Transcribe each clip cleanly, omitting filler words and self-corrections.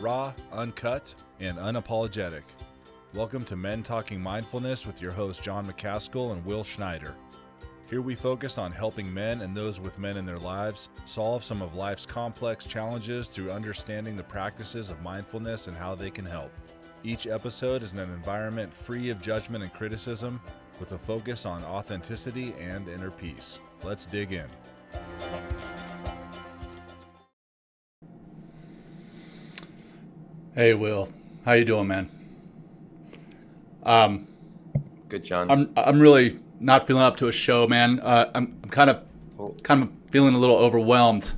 raw, uncut, and unapologetic. Welcome to Men Talking Mindfulness with your hosts John McCaskill and Will Schneider. Here we focus on helping men and those with men in their lives solve some of life's complex challenges through understanding the practices of mindfulness and how they can help. Each episode is in an environment free of judgment and criticism, with a focus on authenticity and inner peace. Let's dig in. Hey, Will. How you doing, man? Good, John. I'm really not feeling up to a show, man. I'm kind of feeling a little overwhelmed.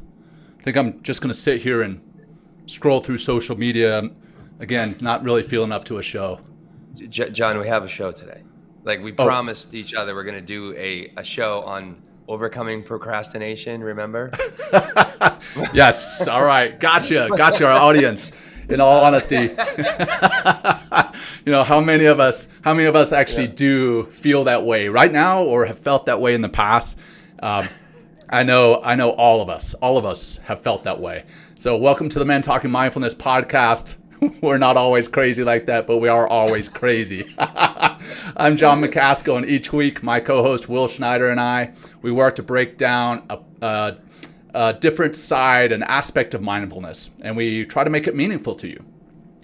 I think I'm just gonna sit here and scroll through social media. Again, not really feeling up to a show. John, we have a show today. Like we promised each other, we're gonna do a show on overcoming procrastination. Remember? Yes. All right. Gotcha, our audience. In all honesty, how many of us actually do feel that way right now, or have felt that way in the past? I know all of us have felt that way. So welcome to the Men Talking Mindfulness podcast. We're not always crazy like that, but we are always crazy. I'm Jon McCaskill, and each week my co-host Will Schneider and I, we work to break down a different side and aspect of mindfulness, and we try to make it meaningful to you.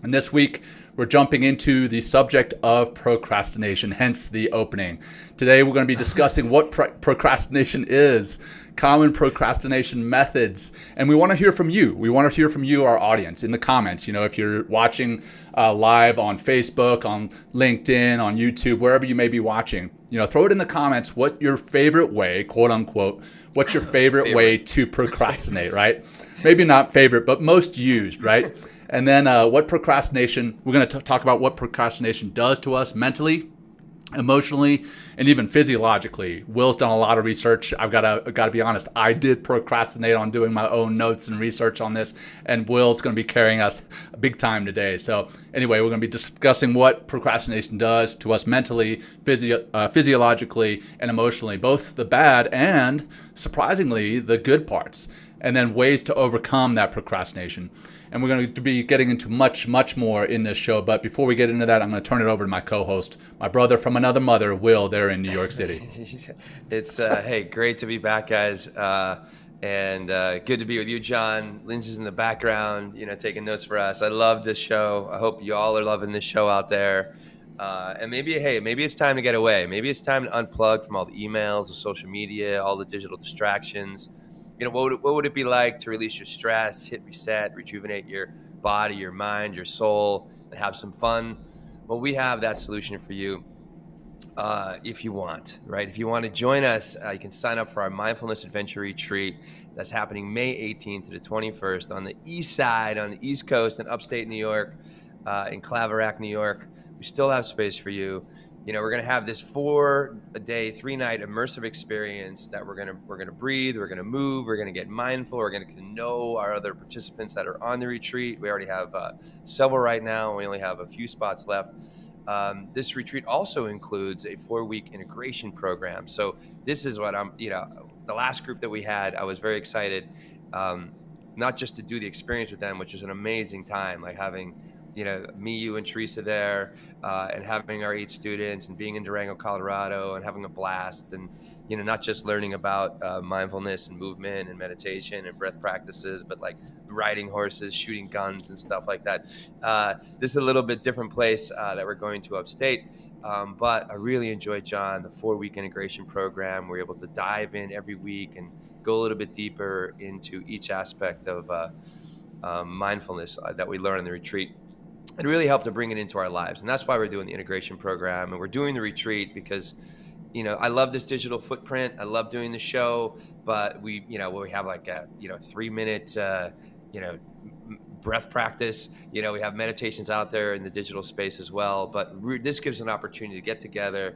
And this week, we're jumping into the subject of procrastination, hence the opening. Today, we're going to be discussing what procrastination is, common procrastination methods, and we want to hear from you. We want to hear from you, our audience, in the comments. If you're watching live on Facebook, on LinkedIn, on YouTube, wherever you may be watching, throw it in the comments what your favorite way, quote unquote, what's your favorite way to procrastinate, right? Maybe not favorite, but most used, right? And then what procrastination, we're going to talk about what procrastination does to us mentally, emotionally, and even physiologically. Will's done a lot of research. I've got to be honest, I did procrastinate on doing my own notes and research on this, and Will's going to be carrying us big time today. So anyway, we're going to be discussing what procrastination does to us mentally, physiologically, and emotionally, both the bad and, surprisingly, the good parts, and then ways to overcome that procrastination. And we're going to be getting into much, much more in this show. But before we get into that, I'm going to turn it over to my co-host, my brother from another mother, Will, there in New York City. It's, hey, great to be back, guys. And good to be with you, John. Lindsay's in the background, taking notes for us. I love this show. I hope you all are loving this show out there. And maybe it's time to get away. Maybe it's time to unplug from all the emails, the social media, all the digital distractions. What would it be like to release your stress, hit reset, rejuvenate your body, your mind, your soul, and have some fun? Well, we have that solution for you if you want, right? If you want to join us, you can sign up for our Mindfulness Adventure Retreat that's happening May 18th to the 21st on the east side, on the East Coast in upstate New York, in Claverack, New York. We still have space for you. We're going to have this 4-day, 3-night immersive experience that we're going to breathe, we're going to move, we're going to get mindful, we're going to get to know our other participants that are on the retreat. We already have several right now, and we only have a few spots left. This retreat also includes a 4-week integration program. So this is what the last group that we had, I was very excited, not just to do the experience with them, which was an amazing time, like having me, you, and Teresa there, and having our 8 students and being in Durango, Colorado, and having a blast, and not just learning about mindfulness and movement and meditation and breath practices, but like riding horses, shooting guns, and stuff like that. This is a little bit different place that we're going to upstate, but I really enjoyed, John, the 4-week integration program. We're able to dive in every week and go a little bit deeper into each aspect of mindfulness that we learn in the retreat. It really helped to bring it into our lives. And that's why we're doing the integration program. And we're doing the retreat because, I love this digital footprint. I love doing the show, but we have like a, 3-minute, breath practice. We have meditations out there in the digital space as well. But this gives an opportunity to get together,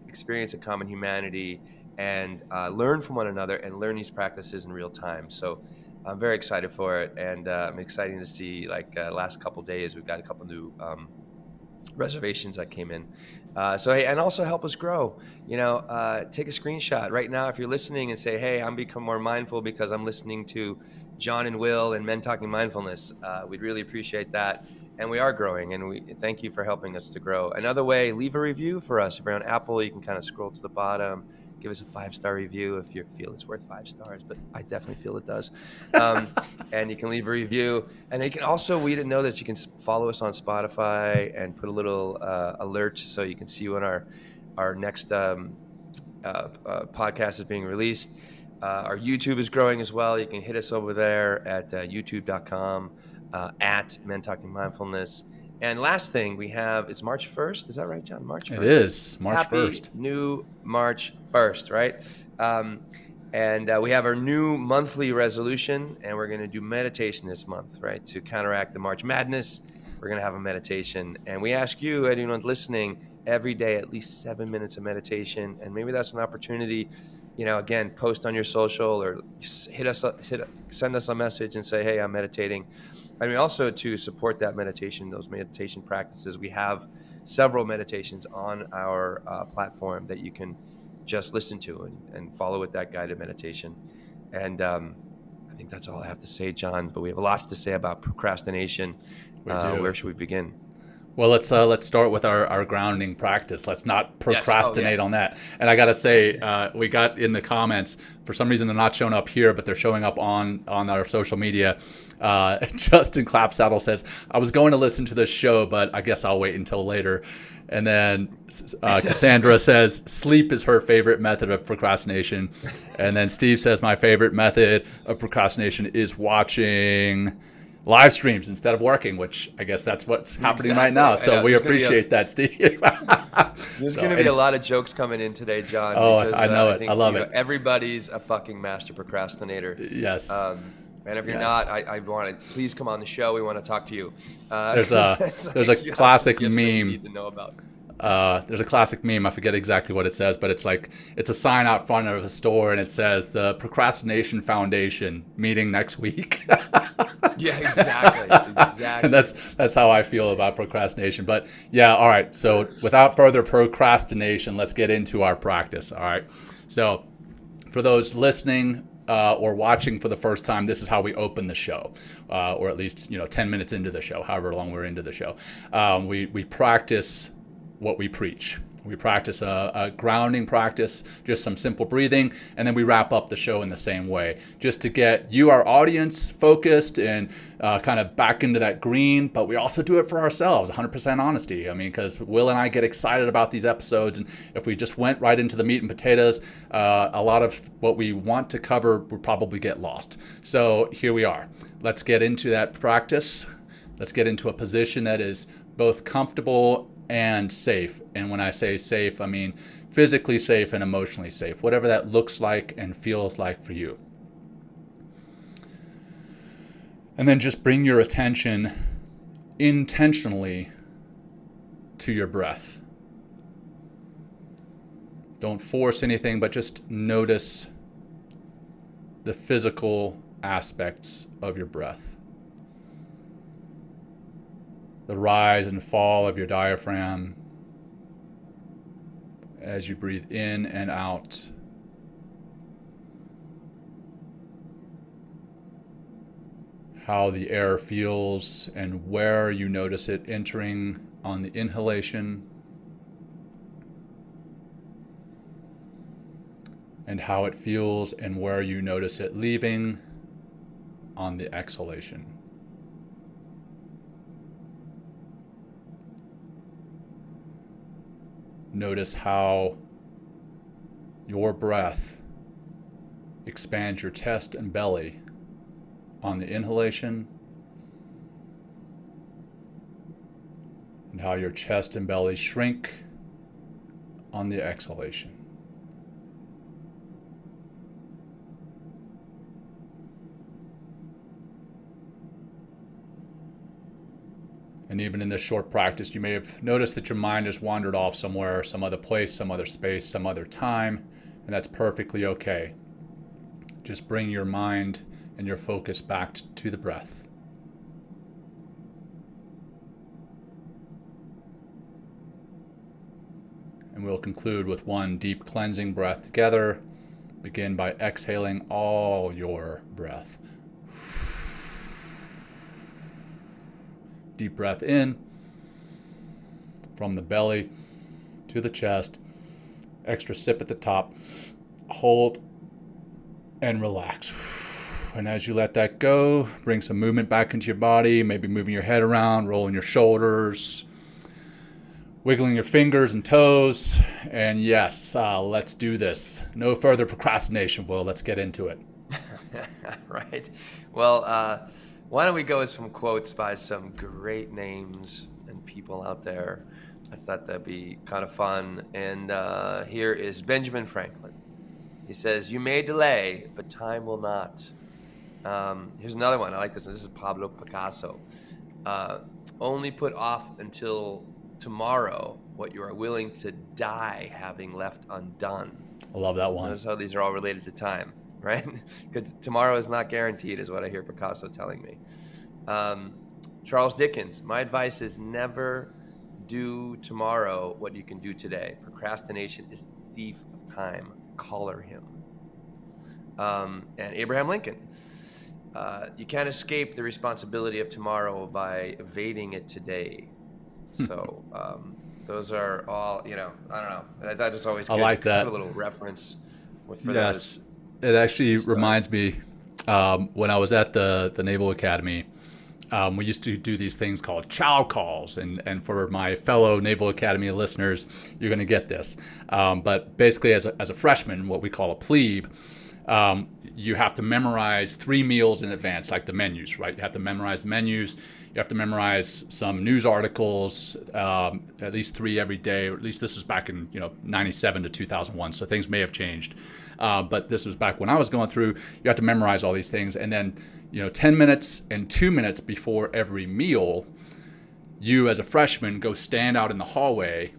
experience a common humanity, and learn from one another and learn these practices in real time. So I'm very excited for it, and I'm excited to see, last couple days, we've got a couple new reservations that came in. And also help us grow. Take a screenshot right now if you're listening and say, hey, I'm becoming more mindful because I'm listening to Jon and Will and Men Talking Mindfulness. We'd really appreciate that. And we are growing, and we thank you for helping us to grow. Another way, leave a review for us. If you're on Apple, you can kind of scroll to the bottom, give us a 5-star review if you feel it's worth 5 stars, but I definitely feel it does. And you can leave a review. And you can also, we didn't know this, you can follow us on Spotify and put a little alert so you can see when our next podcast is being released. Our YouTube is growing as well. You can hit us over there at youtube.com. At Men Talking Mindfulness. And last thing we have, it's March 1st. Is that right, John? March 1st. It is March 1st. New March 1st, right? And we have our new monthly resolution, and we're going to do meditation this month, right? To counteract the March madness, we're going to have a meditation. And we ask you, anyone listening, every day at least 7 minutes of meditation. And maybe that's an opportunity, again, post on your social or send us a message and say, hey, I'm meditating. I mean, also to support that meditation, those meditation practices, we have several meditations on our platform that you can just listen to and follow with that guided meditation. And I think that's all I have to say, John, but we have lots to say about procrastination. Where should we begin? Well, let's start with our grounding practice. Let's not procrastinate on that. And I got to say, we got in the comments, for some reason they're not showing up here, but they're showing up on our social media. Justin Clapsaddle says, I was going to listen to this show, but I guess I'll wait until later. And then Cassandra says, sleep is her favorite method of procrastination. And then Steve says, my favorite method of procrastination is watching live streams instead of working, which I guess that's what's happening right now. So we appreciate that, Steve. There's going to be a lot of jokes coming in today, John. Oh, because, I know it. I love it. Everybody's a fucking master procrastinator. Yes. And if you're not, I want to please come on the show. We want to talk to you. There's a classic meme. You need to know about. There's a classic meme. I forget exactly what it says, but it's a sign out front of a store, and it says the Procrastination Foundation meeting next week. Yeah, exactly. And that's how I feel about procrastination. But yeah, all right. So without further procrastination, let's get into our practice. All right. So for those listening or watching for the first time, this is how we open the show, or at least 10 minutes into the show, however long we're into the show. We practice what we preach. We practice a grounding practice, just some simple breathing, and then we wrap up the show in the same way, just to get you, our audience, focused and kind of back into that green. But we also do it for ourselves, 100% honesty. I mean, because Will and I get excited about these episodes, and if we just went right into the meat and potatoes, a lot of what we want to cover would probably get lost. So here we are. Let's get into that practice. Let's get into a position that is both comfortable and safe. And when I say safe, I mean physically safe and emotionally safe, whatever that looks like and feels like for you. And then just bring your attention intentionally to your breath. Don't force anything, but just notice the physical aspects of your breath. The rise and fall of your diaphragm as you breathe in and out. How the air feels and where you notice it entering on the inhalation, and how it feels and where you notice it leaving on the exhalation. Notice how your breath expands your chest and belly on the inhalation, and how your chest and belly shrink on the exhalation. And even in this short practice, you may have noticed that your mind has wandered off somewhere, some other place, some other space, some other time, and that's perfectly okay. Just bring your mind and your focus back to the breath. And we'll conclude with one deep cleansing breath together. Begin by exhaling all your breath. Deep breath in from the belly to the chest. Extra sip at the top. Hold and relax. And as you let that go, bring some movement back into your body, maybe moving your head around, rolling your shoulders, wiggling your fingers and toes. And yes, let's do this. No further procrastination, Will. Let's get into it. Right. Well, why don't we go with some quotes by some great names and people out there? I thought that'd be kind of fun. And here is Benjamin Franklin. He says, "You may delay, but time will not." Here's another one. I like this one. This is Pablo Picasso. "Only put off until tomorrow what you are willing to die having left undone." I love that one. Notice how these are all related to time, right? Because tomorrow is not guaranteed, is what I hear Picasso telling me. Charles Dickens, "My advice is never do tomorrow what you can do today. Procrastination is the thief of time. Collar him." And Abraham Lincoln, "You can't escape the responsibility of tomorrow by evading it today." So those are all, I don't know. That is always good. I like that. Put a little reference for yes, it actually reminds me when I was at the Naval Academy. We used to do these things called chow calls, and for my fellow Naval Academy listeners, you're going to get this. But basically, as a freshman, what we call a plebe, you have to memorize 3 meals in advance, like the menus, right? You have to memorize the menus. You have to memorize some news articles, at least 3 every day. Or at least this was back in 97 to 2001, so things may have changed. But this was back when I was going through. You have to memorize all these things, and then 10 minutes and 2 minutes before every meal, you as a freshman go stand out in the hallway,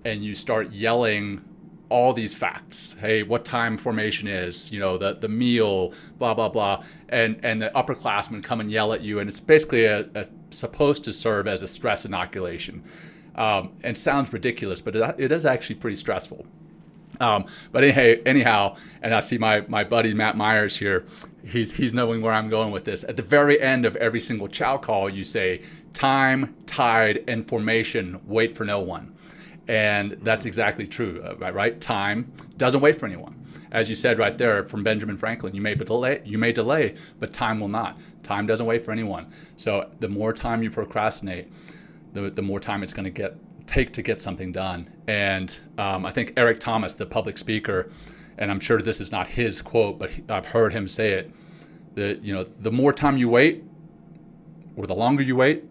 and you start yelling all these facts. Hey, what time formation is, the meal, blah, blah, blah. And the upperclassmen come and yell at you. And it's basically supposed to serve as a stress inoculation. And sounds ridiculous, but it is actually pretty stressful. But anyhow, and I see my buddy Matt Myers here. He's knowing where I'm going with this. At the very end of every single chow call, you say, "Time, tide, and formation wait for no one." And that's exactly true, right? Time doesn't wait for anyone. As you said right there from Benjamin Franklin, you may delay, but time will not. Time doesn't wait for anyone. So the more time you procrastinate, the more time it's going to take to get something done. And I think Eric Thomas, the public speaker, and I'm sure this is not his quote, but I've heard him say it, the more time you wait, or the longer you wait,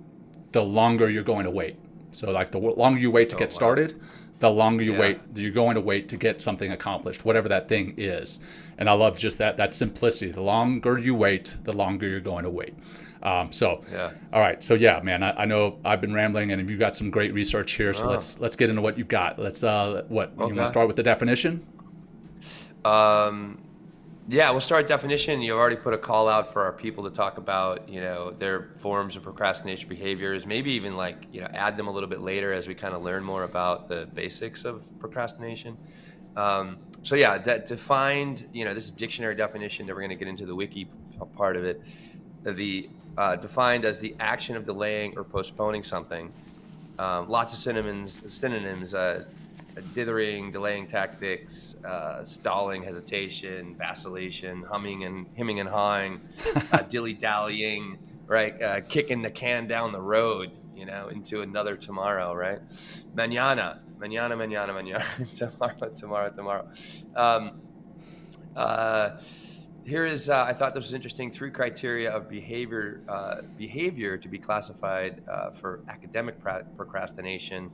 the longer you're going to wait. So like the longer you wait to get started, the longer you wait, you're going to wait to get something accomplished, whatever that thing is. And I love just that simplicity. The longer you wait, the longer you're going to wait. All right. So yeah, man, I know I've been rambling, and you've got some great research here. So let's get into what you've got. Let's you want to start with the definition? Yeah, we'll start definition. You've already put a call out for our people to talk about, their forms of procrastination behaviors, maybe even add them a little bit later as we kind of learn more about the basics of procrastination. Defined, this is dictionary definition that we're going to get into the wiki part of it. Defined as the action of delaying or postponing something. Lots of synonyms, dithering, delaying tactics, stalling, hesitation, vacillation, hemming and hawing, dilly-dallying, right? Kicking the can down the road, into another tomorrow, right? Mañana, tomorrow. Here is, I thought this was interesting, 3 criteria of behavior to be classified for academic procrastination.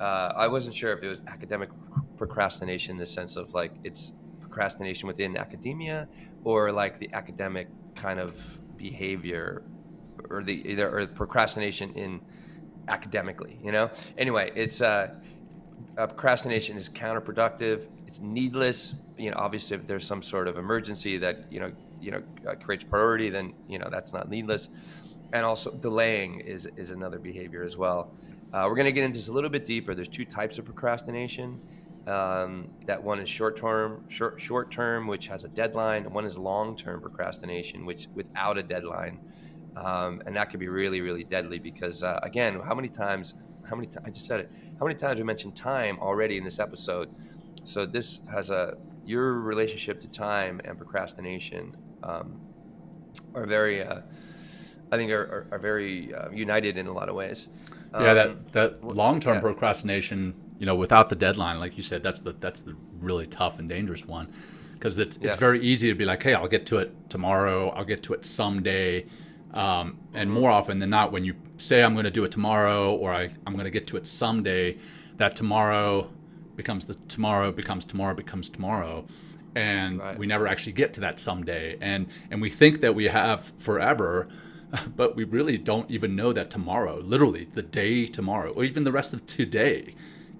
I wasn't sure if it was academic procrastination in the sense of it's procrastination within academia, or the academic kind of behavior, or or procrastination in academically. Anyway, it's procrastination is counterproductive. It's needless. Obviously, if there's some sort of emergency that creates priority, then that's not needless. And also, delaying is another behavior as well. We're going to get into this a little bit deeper. There's 2 types of procrastination. That one is short term, which has a deadline, and one is long-term procrastination, which without a deadline. And that could be really, really deadly because, again, how many times, I just said it, how many times we mentioned time already in this episode? So this has your relationship to time and procrastination are very, I think are very united in a lot of ways. Yeah, that long-term yeah. procrastination, without the deadline, like you said, that's the really tough and dangerous one, because it's very easy to be like, hey, I'll get to it tomorrow, I'll get to it someday, and more often than not, when you say I'm going to do it tomorrow, or I'm going to get to it someday, that tomorrow becomes tomorrow, and we never actually get to that someday, and we think that we have forever. But we really don't even know that tomorrow, literally the day tomorrow, or even the rest of today,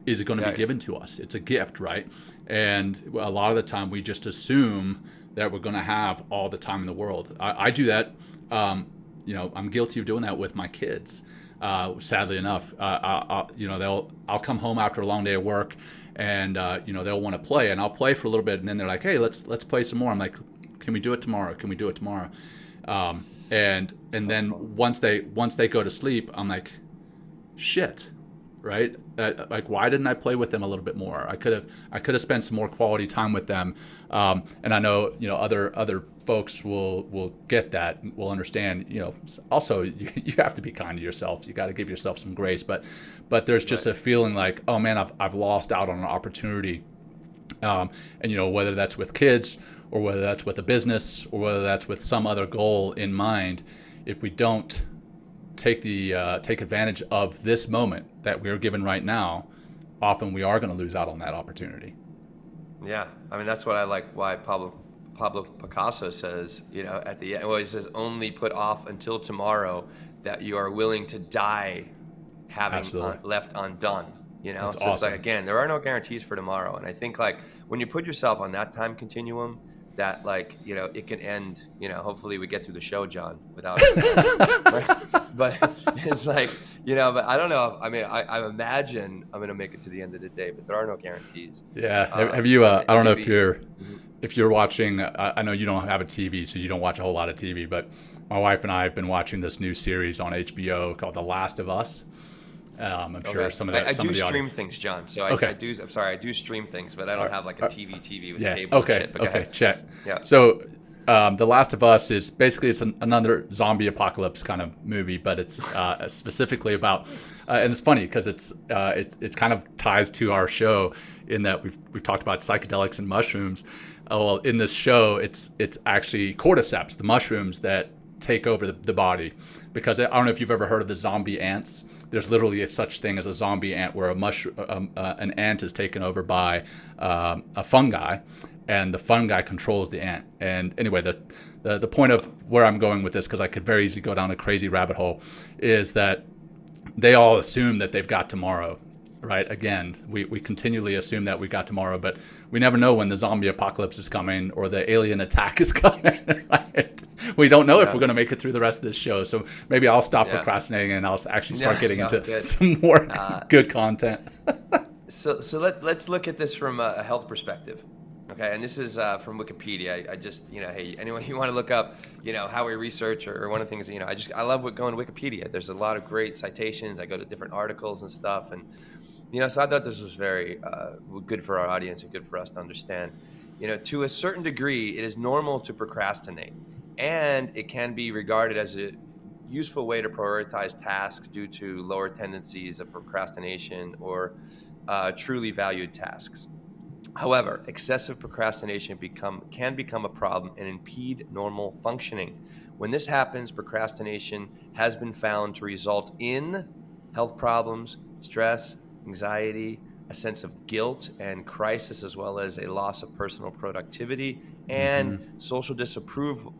is going to be given to us. It's a gift, right? And a lot of the time we just assume that we're going to have all the time in the world. I do that. I'm guilty of doing that with my kids. Sadly enough, I'll come home after a long day of work, and they'll want to play, and I'll play for a little bit, and then they're like, hey, let's play some more. I'm like, can we do it tomorrow? And then once they go to sleep, I'm like, shit, right? Like, why didn't I play with them a little bit more? I could have spent some more quality time with them. And I know other folks will get that, will understand. Also you have to be kind to yourself. You got to give yourself some grace. But there's just a feeling like, oh man, I've lost out on an opportunity. And whether that's with kids, or whether that's with a business, or whether that's with some other goal in mind, if we don't take advantage of this moment that we're given right now, often we are going to lose out on that opportunity. Yeah, I mean, that's what I like. Why Pablo Picasso says, at the end, he says, only put off until tomorrow that you are willing to die having left undone. That's so awesome. It's like, again, there are no guarantees for tomorrow, and I think like when you put yourself on that time continuum, that it can end, hopefully we get through the show, John, without but it's like, but I don't know. I mean, I imagine I'm going to make it to the end of the day, but there are no guarantees. Yeah. Have you, I don't know if you're watching, I know you don't have a TV, so you don't watch a whole lot of TV, but my wife and I have been watching this new series on HBO called The Last of Us. I'm sure some of the I do stream audience. Things, John. So I do. I'm sorry, I do stream things, but I don't have like a TV with cable. Okay. And shit, Check. Yeah. So, The Last of Us is basically another zombie apocalypse kind of movie, but it's specifically about, and it's funny because it's kind of ties to our show in that we've talked about psychedelics and mushrooms. Well, in this show, it's actually cordyceps, the mushrooms that take over the body, because I don't know if you've ever heard of the zombie ants. There's literally a such thing as a zombie ant, where an ant is taken over by a fungi, and the fungi controls the ant. And anyway, the point of where I'm going with this, because I could very easily go down a crazy rabbit hole, is that they all assume that they've got tomorrow, right? Again, we continually assume that we got tomorrow, but we never know when the zombie apocalypse is coming or the alien attack is coming, right? We don't know if we're going to make it through the rest of this show. So maybe I'll stop procrastinating and I'll actually start getting into some more good content. So let's look at this from a health perspective. Okay, and this is from Wikipedia. I just, hey, anyone you want to look up, how we research or one of the things, I love going to Wikipedia. There's a lot of great citations. I go to different articles and stuff, and so I thought this was very good for our audience and good for us to understand. To a certain degree, it is normal to procrastinate, and it can be regarded as a useful way to prioritize tasks due to lower tendencies of procrastination or truly valued tasks. However, excessive procrastination can become a problem and impede normal functioning. When this happens, procrastination has been found to result in health problems, stress, anxiety, a sense of guilt and crisis, as well as a loss of personal productivity and social disapproval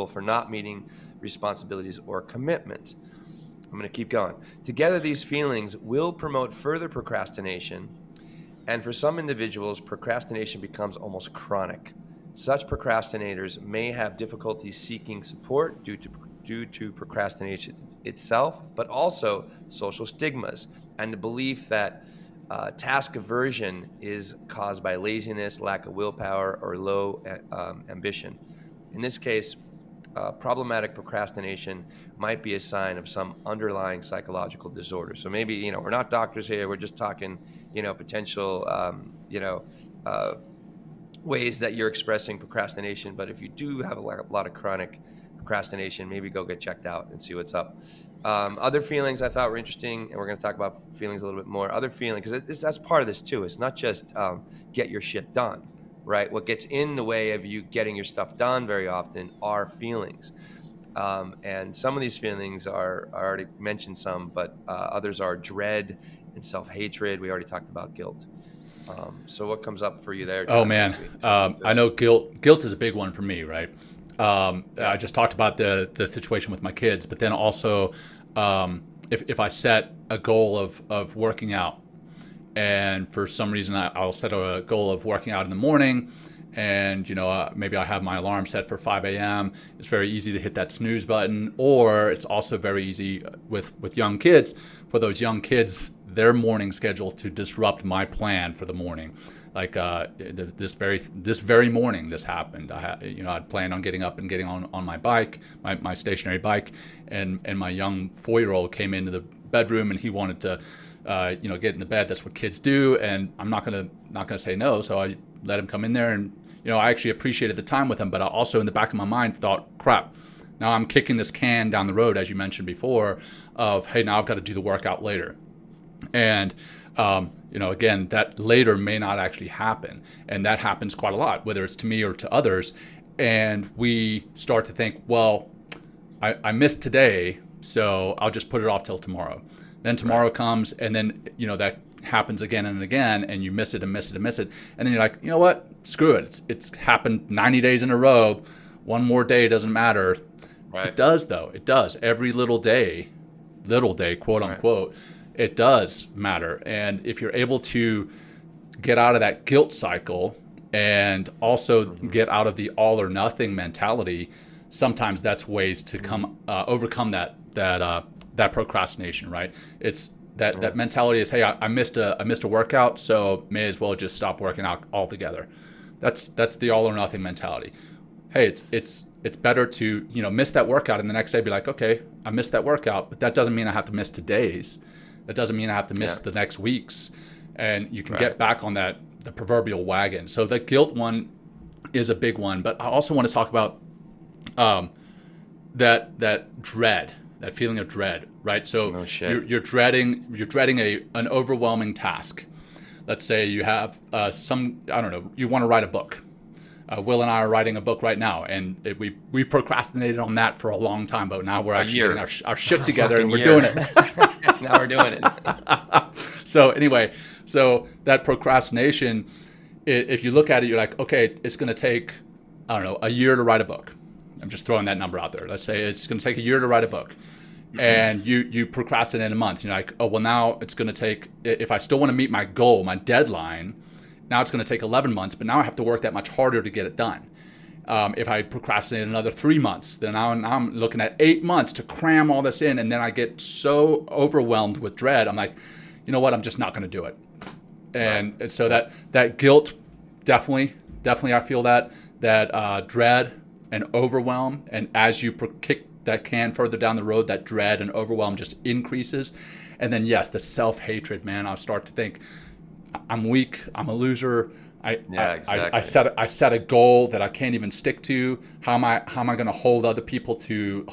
for not meeting responsibilities or commitment. I'm going to keep going. Together, these feelings will promote further procrastination, and for some individuals, procrastination becomes almost chronic. Such procrastinators may have difficulty seeking support due to procrastination itself, but also social stigmas and the belief that task aversion is caused by laziness, lack of willpower, or low ambition. In this case, problematic procrastination might be a sign of some underlying psychological disorder. So maybe, we're not doctors here. We're just talking, potential, ways that you're expressing procrastination. But if you do have a lot of chronic procrastination, maybe go get checked out and see what's up. Other feelings I thought were interesting, and we're going to talk about feelings a little bit more. Other feelings, because that's part of this too. It's not just get your shit done, right? What gets in the way of you getting your stuff done very often are feelings. And some of these feelings are, I already mentioned some, but others are dread and self-hatred. We already talked about guilt. So what comes up for you there, John? Oh man, I know guilt is a big one for me, right? I just talked about the situation with my kids, but then also if I set a goal of working out, and for some reason I'll set a goal of working out in the morning, and maybe I have my alarm set for 5 a.m. It's very easy to hit that snooze button, or it's also very easy with young kids, for those young kids, their morning schedule, to disrupt my plan for the morning. Like this very morning, this happened. I'd planned on getting up and getting on my bike, my stationary bike, and my young 4-year-old came into the bedroom and he wanted to, get in the bed. That's what kids do, and I'm not gonna say no. So I let him come in there, and I actually appreciated the time with him. But I also, in the back of my mind, thought, crap, now I'm kicking this can down the road, as you mentioned before, of hey, now I've got to do the workout later. And again, that later may not actually happen, and that happens quite a lot, whether it's to me or to others. And we start to think, well, I missed today, so I'll just put it off till tomorrow. Then tomorrow comes, and then that happens again and again, and you miss it and miss it and miss it, and then you're like, you know what? Screw it. It's happened 90 days in a row. One more day doesn't matter. Right. It does, though. It does. Every little day, quote unquote. It does matter. And if you're able to get out of that guilt cycle and also get out of the all or nothing mentality, sometimes that's ways to overcome that procrastination, right? It's that mentality is, hey, I missed a workout, so may as well just stop working out altogether. That's the all or nothing mentality. Hey, it's better to miss that workout and the next day be like, okay, I missed that workout, but that doesn't mean I have to miss today's. That doesn't mean I have to miss the next week's. And you can get back on the proverbial wagon. So the guilt one is a big one. But I also want to talk about that dread, that feeling of dread, right? So you're dreading an overwhelming task. Let's say you have you want to write a book. Will and I are writing a book right now, and we've procrastinated on that for a long time, but now we're actually getting our shit together and we're doing it. Now we're doing it. So anyway, that procrastination, if you look at it, you're like, okay, it's going to take, a year to write a book. I'm just throwing that number out there. Let's say it's going to take a year to write a book. And you procrastinate a month. You're like, oh, well, now it's going to take, if I still want to meet my goal, my deadline, now it's going to take 11 months, but now I have to work that much harder to get it done. If I procrastinate another 3 months, then now I'm looking at 8 months to cram all this in, and then I get so overwhelmed with dread. I'm like, you know what? I'm just not going to do it. And so that guilt, definitely I feel that dread and overwhelm, and as you kick that can further down the road, that dread and overwhelm just increases. And then yes, the self-hatred, man. I'll start to think, I'm weak. I'm a loser. I set a goal that I can't even stick to. How am I going to hold other people to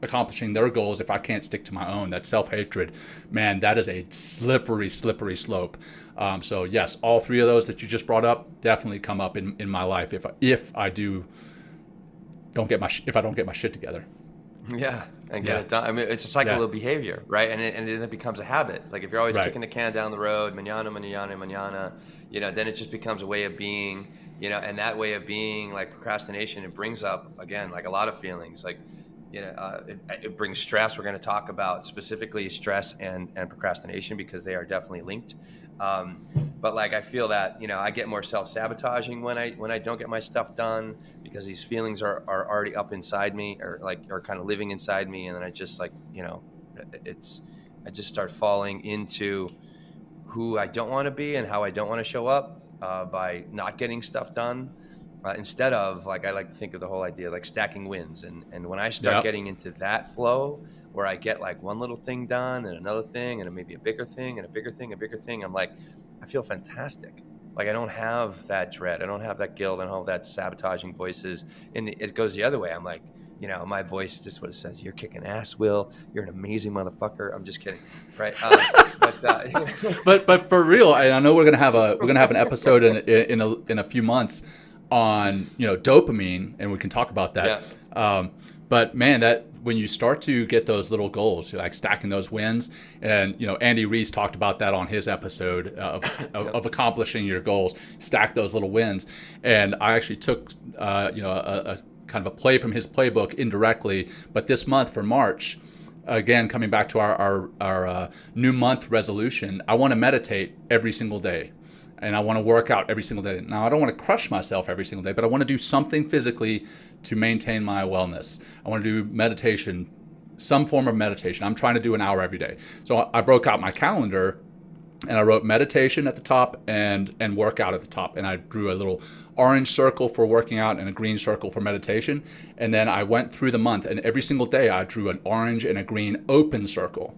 accomplishing their goals if I can't stick to my own? That self-hatred, man, that is a slippery slope. So yes, all three of those that you just brought up definitely come up in my life if I don't get my shit together. Yeah, and get it done. I mean, it's a cycle of behavior, right? And then it becomes a habit. Like if you're always kicking the can down the road, mañana, then it just becomes a way of being, and that way of being, like procrastination, it brings up, again, like a lot of feelings. Like, it brings stress. We're going to talk about specifically stress and procrastination because they are definitely linked. But like, I feel that, I get more self-sabotaging when I don't get my stuff done because these feelings are already up inside me or kind of living inside me. And then I just I just start falling into who I don't want to be and how I don't want to show up by not getting stuff done. instead of like, I like to think of the whole idea like stacking wins. And when I start getting into that flow where I get like one little thing done and another thing and maybe a bigger thing and a bigger thing, I'm like, I feel fantastic. Like I don't have that dread. I don't have that guilt. I don't have that sabotaging voices. And it goes the other way. I'm like, my voice just what it says. You're kicking ass, Will. You're an amazing motherfucker. I'm just kidding, right? But for real, I know we're gonna have an episode in a few months on dopamine, and we can talk about that. Yeah. But man, that when you start to get those little goals, you're like stacking those wins, and Andy Reese talked about that on his episode of accomplishing your goals. Stack those little wins, and I actually took a kind of a play from his playbook indirectly. But this month for March, again coming back to our new month resolution, I want to meditate every single day. And I want to work out every single day. Now, I don't want to crush myself every single day, but I want to do something physically to maintain my wellness. I want to do meditation, some form of meditation. I'm trying to do an hour every day. So I broke out my calendar and I wrote meditation at the top and workout at the top. And I drew a little orange circle for working out and a green circle for meditation. And then I went through the month, and every single day I drew an orange and a green open circle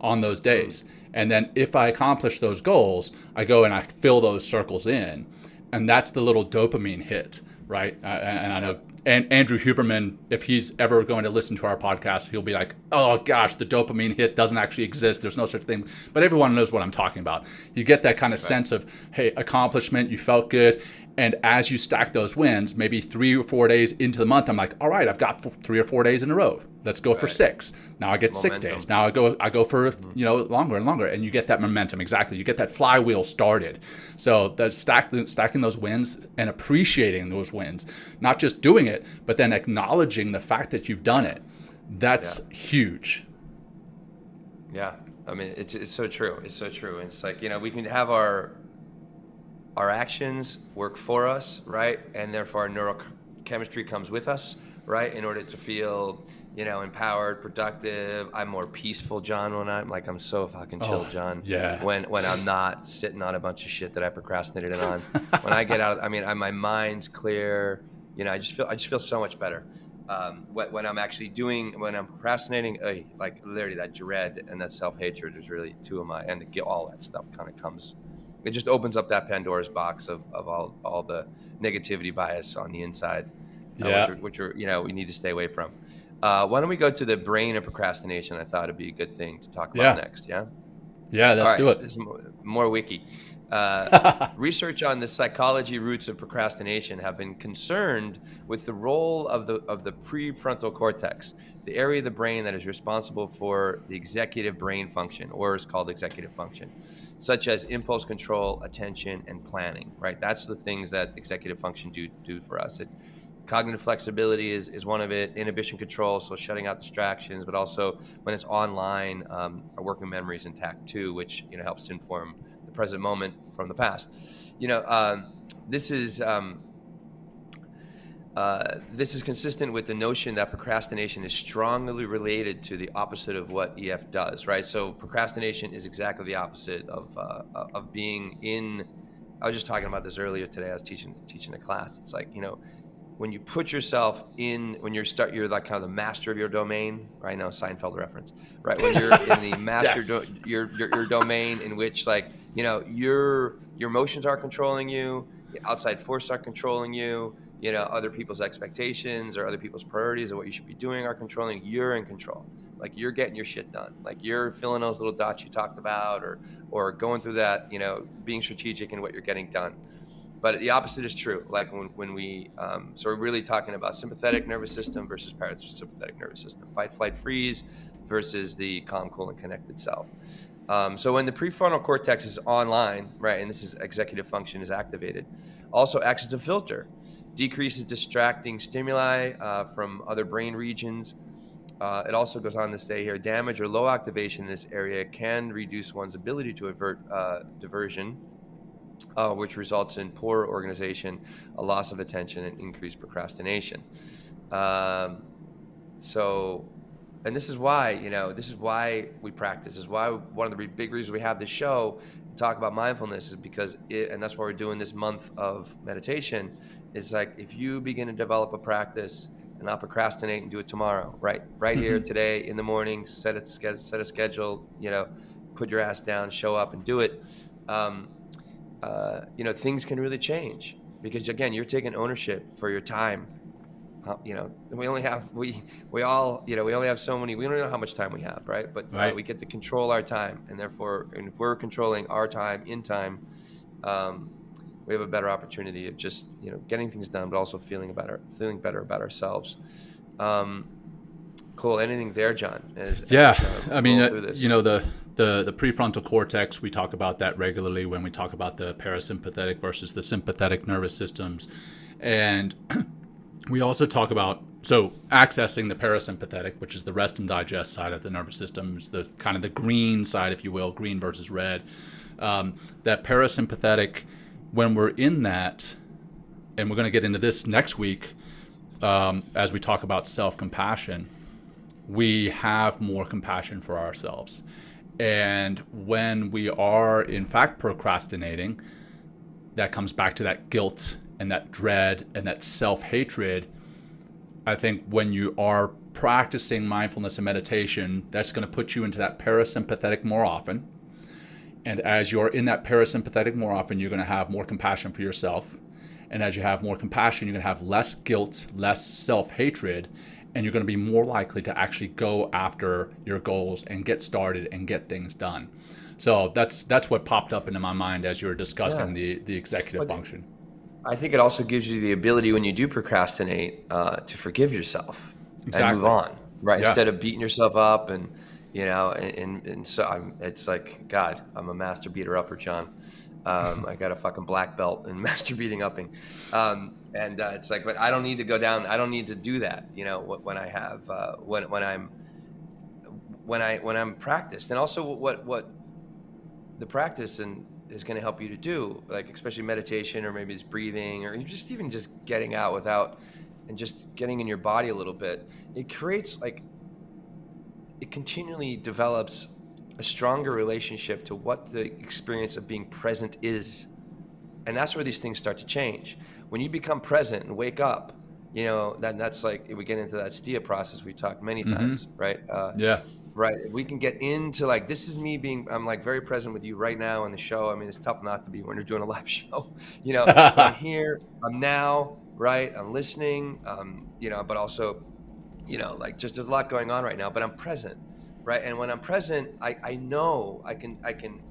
on those days. And then if I accomplish those goals, I go and I fill those circles in. And that's the little dopamine hit, right? And I know Andrew Huberman, if he's ever going to listen to our podcast, he'll be like, oh gosh, the dopamine hit doesn't actually exist. There's no such thing. But everyone knows what I'm talking about. You get that kind of sense of, hey, accomplishment, you felt good. And as you stack those wins, maybe 3 or 4 days into the month, I'm like, all right, I've got 3 or 4 days in a row. Let's go for 6. Now I get momentum. 6 days. Now I go for longer and longer, and you get that momentum. Exactly, you get that flywheel started. So that's stacking those wins and appreciating those wins, not just doing it, but then acknowledging the fact that you've done it. That's huge. Yeah, I mean, it's so true. It's so true. It's like we can have our actions work for us, right? And therefore our neurochemistry comes with us, right? In order to feel, empowered, productive. I'm more peaceful, John, when I'm so fucking chill, John. Yeah. When I'm not sitting on a bunch of shit that I procrastinated on. When I get out, my mind's clear. I just feel so much better. When I'm actually when I'm procrastinating, like literally that dread and that self-hatred is really two of my, and all that stuff kind of comes. It just opens up that Pandora's box of all the negativity bias on the inside, which we need to stay away from. Why don't we go to the brain of procrastination? I thought it'd be a good thing to talk about next. Yeah. Yeah, let's do it. This is more wiki. Research on the psychology roots of procrastination have been concerned with the role of the prefrontal cortex, the area of the brain that is responsible for the executive brain function, or is called executive function, such as impulse control, attention, and planning, right? That's the things that executive function do for us. Cognitive flexibility is one of it, inhibition control, so shutting out distractions, but also when it's online, our working memory is intact too, which helps to inform the present moment from the past. This is consistent with the notion that procrastination is strongly related to the opposite of what EF does, right? So procrastination is exactly the opposite of being in. I was just talking about this earlier today. I was teaching a class. It's like, when you put yourself in, when you're like kind of the master of your domain, right? Now Seinfeld reference, right? When you're in the master your domain, in which like your emotions are controlling you, the outside forces are controlling you, other people's expectations or other people's priorities of what you should be doing are controlling. You're in control. Like you're getting your shit done. Like you're filling those little dots you talked about, or going through that, being strategic in what you're getting done. But the opposite is true. Like when we, so we're really talking about sympathetic nervous system versus parasympathetic nervous system, fight, flight, freeze versus the calm, cool, and connected self. So when the prefrontal cortex is online, right, and this is executive function is activated, also acts as a filter, decreases distracting stimuli from other brain regions. It also goes on to say here, damage or low activation in this area can reduce one's ability to avert diversion, which results in poor organization, a loss of attention, and increased procrastination. So and this is why, this is why we practice. This is why one of the big reasons we have this show to talk about mindfulness is because and that's why we're doing this month of meditation. It's like, if you begin to develop a practice and not procrastinate and do it tomorrow, right here today in the morning, set a schedule, put your ass down, show up and do it. Things can really change, because again, you're taking ownership for your time. We only have we only have so many. We don't know how much time we have, right? But we get to control our time, and therefore, and if we're controlling our time in time, we have a better opportunity of just getting things done, but also feeling better about ourselves. Cool. Anything there, John? I mean, the prefrontal cortex, we talk about that regularly when we talk about the parasympathetic versus the sympathetic nervous systems, and we also talk about accessing the parasympathetic, which is the rest and digest side of the nervous system. It's the kind of the green side, if you will, green versus red. That parasympathetic, when we're in that, and we're going to get into this next week as we talk about self-compassion, we have more compassion for ourselves. And when we are, in fact, procrastinating, that comes back to that guilt and that dread and that self-hatred. I think when you are practicing mindfulness and meditation, that's going to put you into that parasympathetic more often. And as you're in that parasympathetic more often, you're going to have more compassion for yourself. And as you have more compassion, you're going to have less guilt, less self-hatred, and you're going to be more likely to actually go after your goals and get started and get things done. So that's what popped up into my mind as you were discussing the executive function. I think it also gives you the ability, when you do procrastinate, to forgive yourself and move on, right? Yeah. Instead of beating yourself up and so it's like, God, I'm a master beater upper, John. I got a fucking black belt in master beating upping. And it's like, but I don't need to go down. I don't need to do that. When I have, when I'm practiced, and also what the practice is going to help you to do, like especially meditation, or maybe it's breathing, or just even just getting out without, and just getting in your body a little bit. It creates it continually develops a stronger relationship to what the experience of being present is. And that's where these things start to change. When you become present and wake up, that's like, we get into that STIA process we've talked many times, right? Right. We can get into this is me I'm very present with you right now on the show. I mean, it's tough not to be when you're doing a live show, I'm here, I'm now, right? I'm listening, but also, just there's a lot going on right now, but I'm present, right? And when I'm present, I know I can,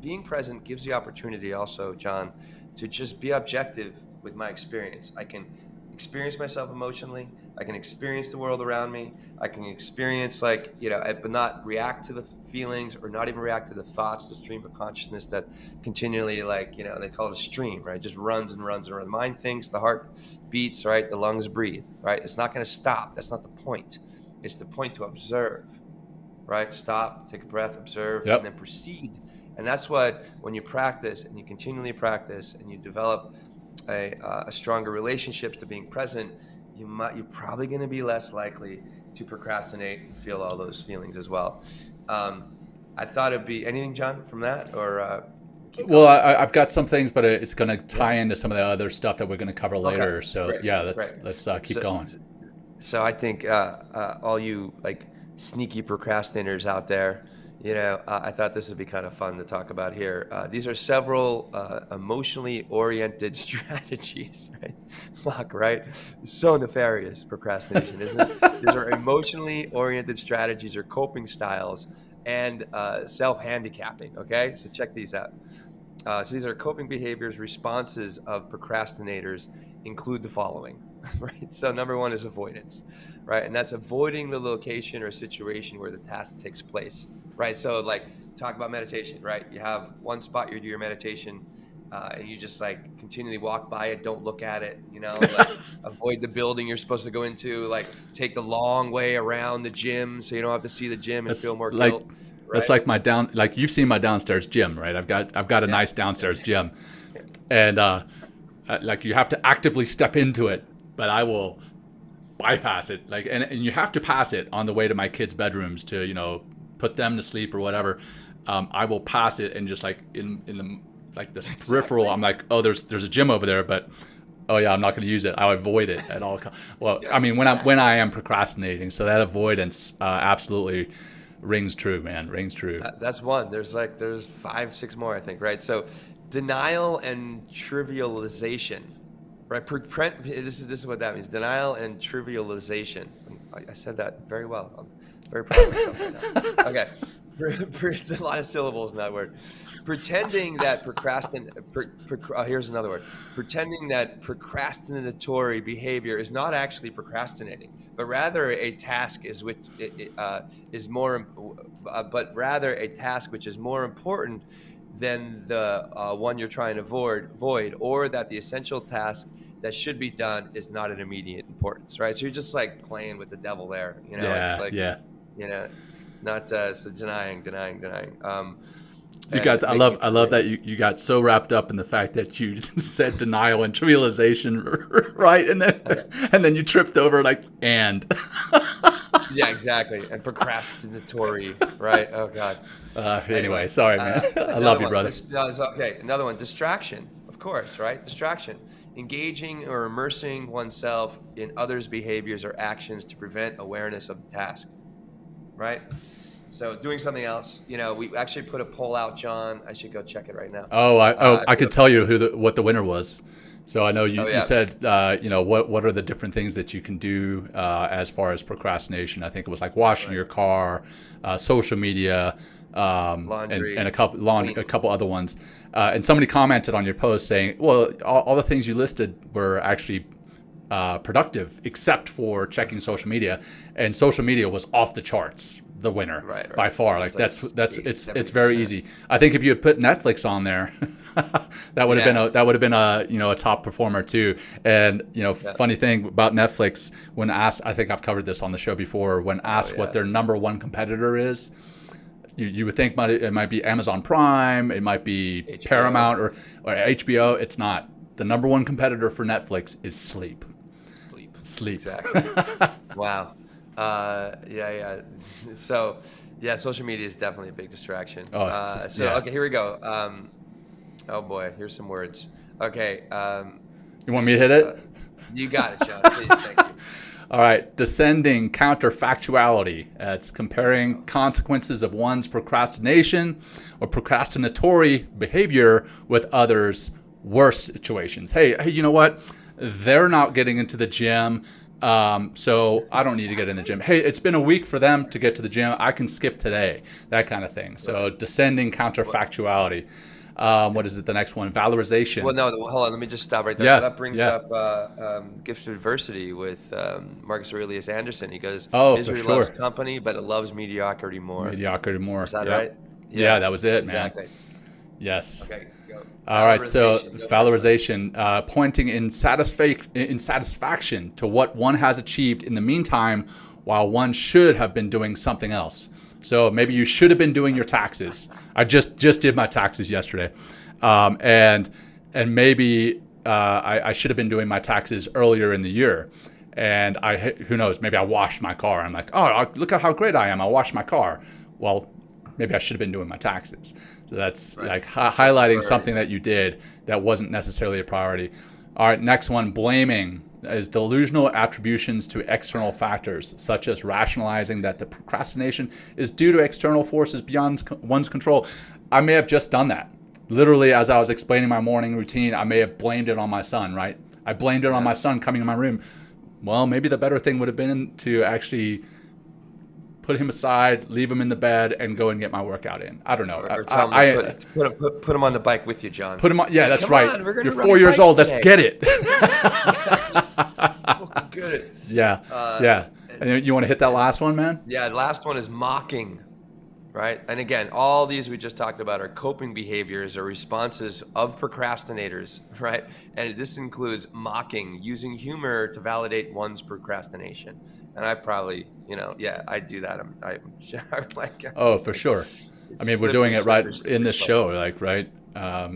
being present gives the opportunity also, John, to just be objective with my experience. I can experience myself emotionally. I can experience the world around me. I can experience but not react to the feelings, or not even react to the thoughts, the stream of consciousness that continually, they call it a stream, right? Just runs and runs and runs. Mind thinks, the heart beats, right? The lungs breathe, right? It's not going to stop. That's not the point. It's the point to observe, right? Stop, take a breath, observe, and then proceed. And that's what, when you practice and you continually practice and you develop a stronger relationship to being present, you're probably going to be less likely to procrastinate and feel all those feelings as well. I thought it'd be anything, John, from that, or well, I've got some things, but it's going to tie into some of the other stuff that we're going to cover later. Okay, so great. Let's keep going. So I think all you sneaky procrastinators out there, I thought this would be kind of fun to talk about here. These are several emotionally oriented strategies, right? Fuck, right? So nefarious, procrastination, isn't it? These are emotionally oriented strategies or coping styles, and self-handicapping, okay? So check these out. So these are coping behaviors, responses of procrastinators include the following, right? So number one is avoidance, right? And that's avoiding the location or situation where the task takes place. Right. So talk about meditation, right? You have one spot you do your meditation, and you just continually walk by it. Don't look at it, avoid the building you're supposed to go into, take the long way around the gym so you don't have to see the gym and feel more guilt. Right? That's like you've seen my downstairs gym, right? I've got a nice downstairs gym, and you have to actively step into it, but I will bypass it. Like, and you have to pass it on the way to my kids' bedrooms to, you know, put them to sleep or whatever. I will pass it and just like in the like this peripheral, I'm like, oh, there's a gym over there, but oh yeah, I'm not going to use it. I avoid it at all. Well, I mean, when I am procrastinating, so that avoidance absolutely rings true, man. Rings true. That's one. There's 5, 6 more, I think, right? So denial and trivialization, right? This is what that means. Denial and trivialization. I said that very well. I'm very proud of myself right now. Okay. There's a lot of syllables in that word. Pretending that here's another word. Pretending that procrastinatory behavior is not actually procrastinating, but rather a task which is more important than the one you're trying to avoid, or that the essential task that should be done is not an immediate importance, right? So you're just like playing with the devil there, you know? Yeah, it's like, yeah. You know, not so denying. You guys, I love that you got so wrapped up in the fact that you said denial and trivialization, right? And then you tripped over yeah, exactly. And procrastinatory, right? Oh God. Anyway, sorry, man. I love you, brother. Okay, another one. Distraction, of course, right? Distraction. Engaging or immersing oneself in others' behaviors or actions to prevent awareness of the task, right? So doing something else, you know, we actually put a poll out, John. I should go check it right now. I could tell you what the winner was. So I know you said, you know, what are the different things that you can do as far as procrastination? I think it was like washing your car, social media, laundry, and a couple other ones. And somebody commented on your post saying, well, all the things you listed were actually productive except for checking social media, and social media was off the charts. The winner by far. Like that's it's very easy. I think if you had put Netflix on there, that would have been a you know, a top performer too. And you know, funny thing about Netflix, when asked, I think I've covered this on the show before, when asked what their number one competitor is, you would think it might be Amazon Prime, it might be HBO. Paramount or HBO. It's not. The number one competitor for Netflix is sleep. Exactly. Wow. Yeah. So, yeah, social media is definitely a big distraction. Okay, here we go. Oh boy, here's some words. Okay. You want me to hit it? You got it, John. Please, thank you. All right. Descending counterfactuality. It's comparing consequences of one's procrastination or procrastinatory behavior with others' worse situations. Hey, you know what? They're not getting into the gym. So I don't need to get in the gym. Hey, it's been a week for them to get to the gym. I can skip today, that kind of thing. So descending counterfactuality. What is it? The next one, valorization. Well, no, hold on. Let me just stop right there. Yeah, so that brings up Gifts of Adversity with Marcus Aurelius Anderson. He goes, misery loves company, but it loves mediocrity more. Is that right? Yeah, that was it, exactly. Man. Yes. Okay, go. All right, so valorization, pointing in satisfaction to what one has achieved in the meantime, while one should have been doing something else. So maybe you should have been doing your taxes. I just did my taxes yesterday, and maybe I should have been doing my taxes earlier in the year. And who knows? Maybe I washed my car. I'm like, oh, look at how great I am. I washed my car. Well, maybe I should have been doing my taxes. So that's like highlighting something that you did that wasn't necessarily a priority. All right, next one, blaming is delusional attributions to external factors, such as rationalizing that the procrastination is due to external forces beyond one's control. I may have just done that. Literally, as I was explaining my morning routine, I may have blamed it on my son, right? I blamed it on my son coming in my room. Well, maybe the better thing would have been to actually put him aside, leave him in the bed, and go and get my workout in. I don't know. Or tell him put him on the bike with you, John. Put him on. Yeah, that's right. You're 4 years old. Let's get it. Good. Yeah. And you want to hit that last one, man? Yeah, the last one is mocking, right? And again, all these we just talked about are coping behaviors or responses of procrastinators, right? And this includes mocking, using humor to validate one's procrastination. And I probably, I do that. I'm like, for sure. I mean, we're doing it right in this show, right?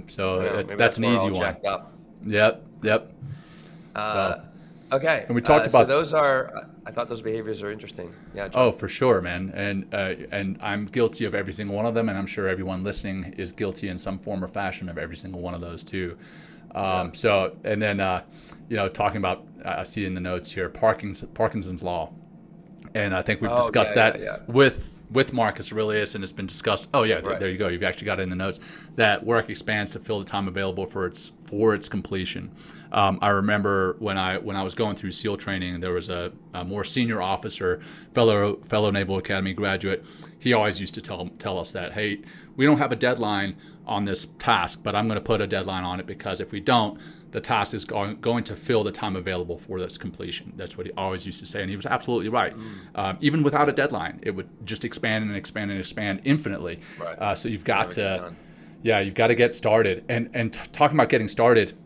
So that's an easy one. Yep. Okay. And we talked So about those are, I thought those behaviors are interesting. Yeah, John. Oh, for sure, man. And I'm guilty of every single one of them, and I'm sure everyone listening is guilty in some form or fashion of every single one of those too. Yeah. So, and then talking about, I see in the notes here, Parkinson's law, and I think we've discussed that with Marcus Aurelius, and it's been discussed. Oh yeah, Right. there you go. You've actually got it in the notes that work expands to fill the time available for its completion. I remember when I was going through SEAL training, there was a more senior officer, fellow Naval Academy graduate. He always used to tell us that, hey, we don't have a deadline on this task, but I'm going to put a deadline on it, because if we don't, the task is going to fill the time available for its completion. That's what he always used to say, and he was absolutely right. Even without a deadline, it would just expand and expand and expand infinitely. Right. So you've got to get started. And talking about getting started,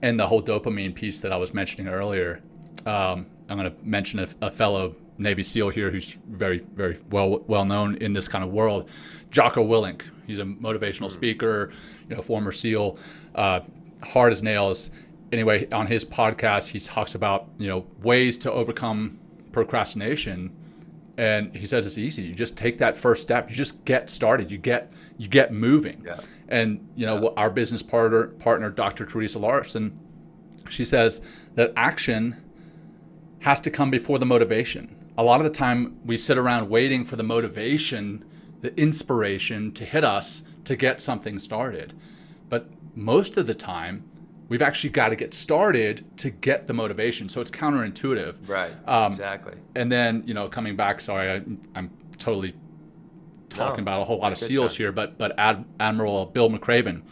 and the whole dopamine piece that I was mentioning earlier, I'm going to mention a fellow Navy SEAL here who's very, very well known in this kind of world, Jocko Willink. He's a motivational speaker, former SEAL, hard as nails. Anyway, on his podcast, he talks about ways to overcome procrastination, and he says it's easy. You just take that first step. You just get started. You get moving. Yeah. And our business partner, Dr. Teresa Larson, she says that action has to come before the motivation. A lot of the time, we sit around waiting for the motivation, the inspiration to hit us to get something started. But most of the time, we've actually got to get started to get the motivation. So it's counterintuitive. Right. Exactly. And then, coming back, sorry, I'm totally talking about a whole lot of SEALs here, but Admiral Bill McRaven,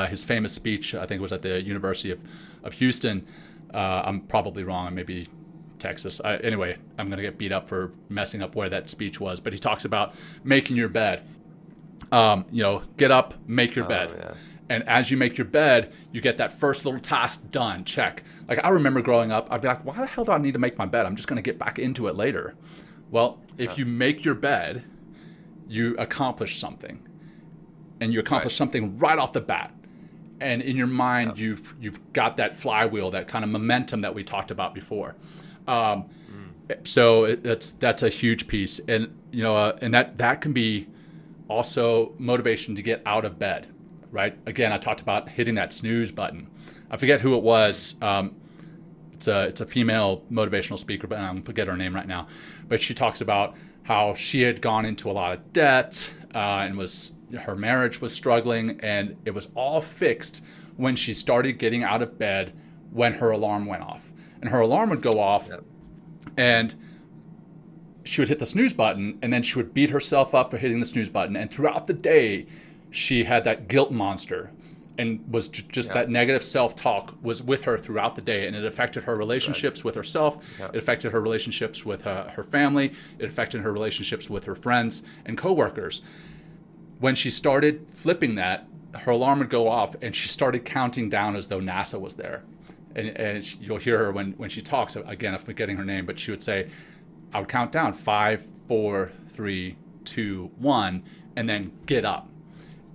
his famous speech, I think it was at the University of Houston. I'm probably wrong, maybe Texas. Anyway, I'm going to get beat up for messing up where that speech was, but he talks about making your bed. Get up, make your bed. Yeah. And as you make your bed, you get that first little task done, check. Like I remember growing up, I'd be like, why the hell do I need to make my bed? I'm just going to get back into it later. Well, if you make your bed, you accomplish something, and you accomplish something right off the bat. And in your mind, you've got that flywheel, that kind of momentum that we talked about before. So that's a huge piece, and and that can be also motivation to get out of bed, right? Again, I talked about hitting that snooze button. I forget who it was. It's a female motivational speaker, but I don't forget her name right now. But she talks about how she had gone into a lot of debt, and her marriage was struggling, and it was all fixed when she started getting out of bed when her alarm went off. And her alarm would go off, and she would hit the snooze button, and then she would beat herself up for hitting the snooze button. And throughout the day, she had that guilt monster, and was just that negative self-talk was with her throughout the day, and it affected her relationships with herself. It affected her relationships with her family. It affected her relationships with her friends and coworkers. When she started flipping that, her alarm would go off, and she started counting down as though NASA was there. And you'll hear her when she talks, again, I'm forgetting her name, but she would say, I would count down 5, 4, 3, 2, 1, and then get up.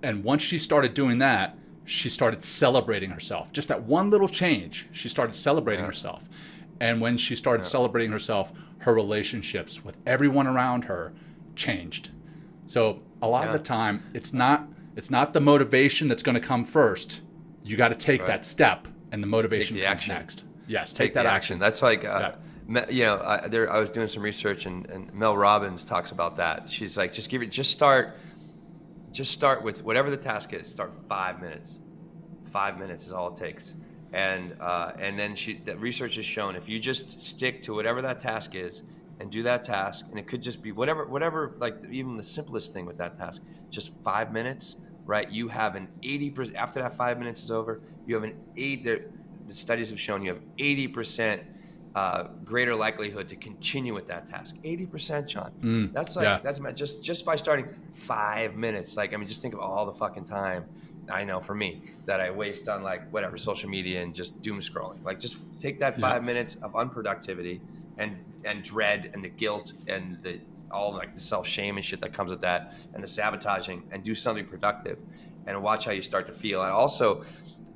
And once she started doing that, she started celebrating herself. Just that one little change, she started celebrating herself. And when she started celebrating herself, her relationships with everyone around her changed. So a lot of the time, it's not the motivation that's going to come first. You got to take that step, and the motivation comes next. Yes, take that action. That's like, I was doing some research, and Mel Robbins talks about that. She's like, just start with whatever the task is. Start 5 minutes. 5 minutes is all it takes. And then that research has shown, if you just stick to whatever that task is and do that task, and it could just be whatever, like even the simplest thing with that task, just 5 minutes, right? You have an 80%, after that 5 minutes is over, you have the studies have shown you have 80% greater likelihood to continue with that task. 80%, John. That's just by starting 5 minutes. Like, I mean, just think of all the fucking time I know for me that I waste on social media and just doom scrolling. Like, just take that 5 minutes of unproductivity and dread and the guilt and the self-shame and shit that comes with that, and the sabotaging, and do something productive, and watch how you start to feel. And also,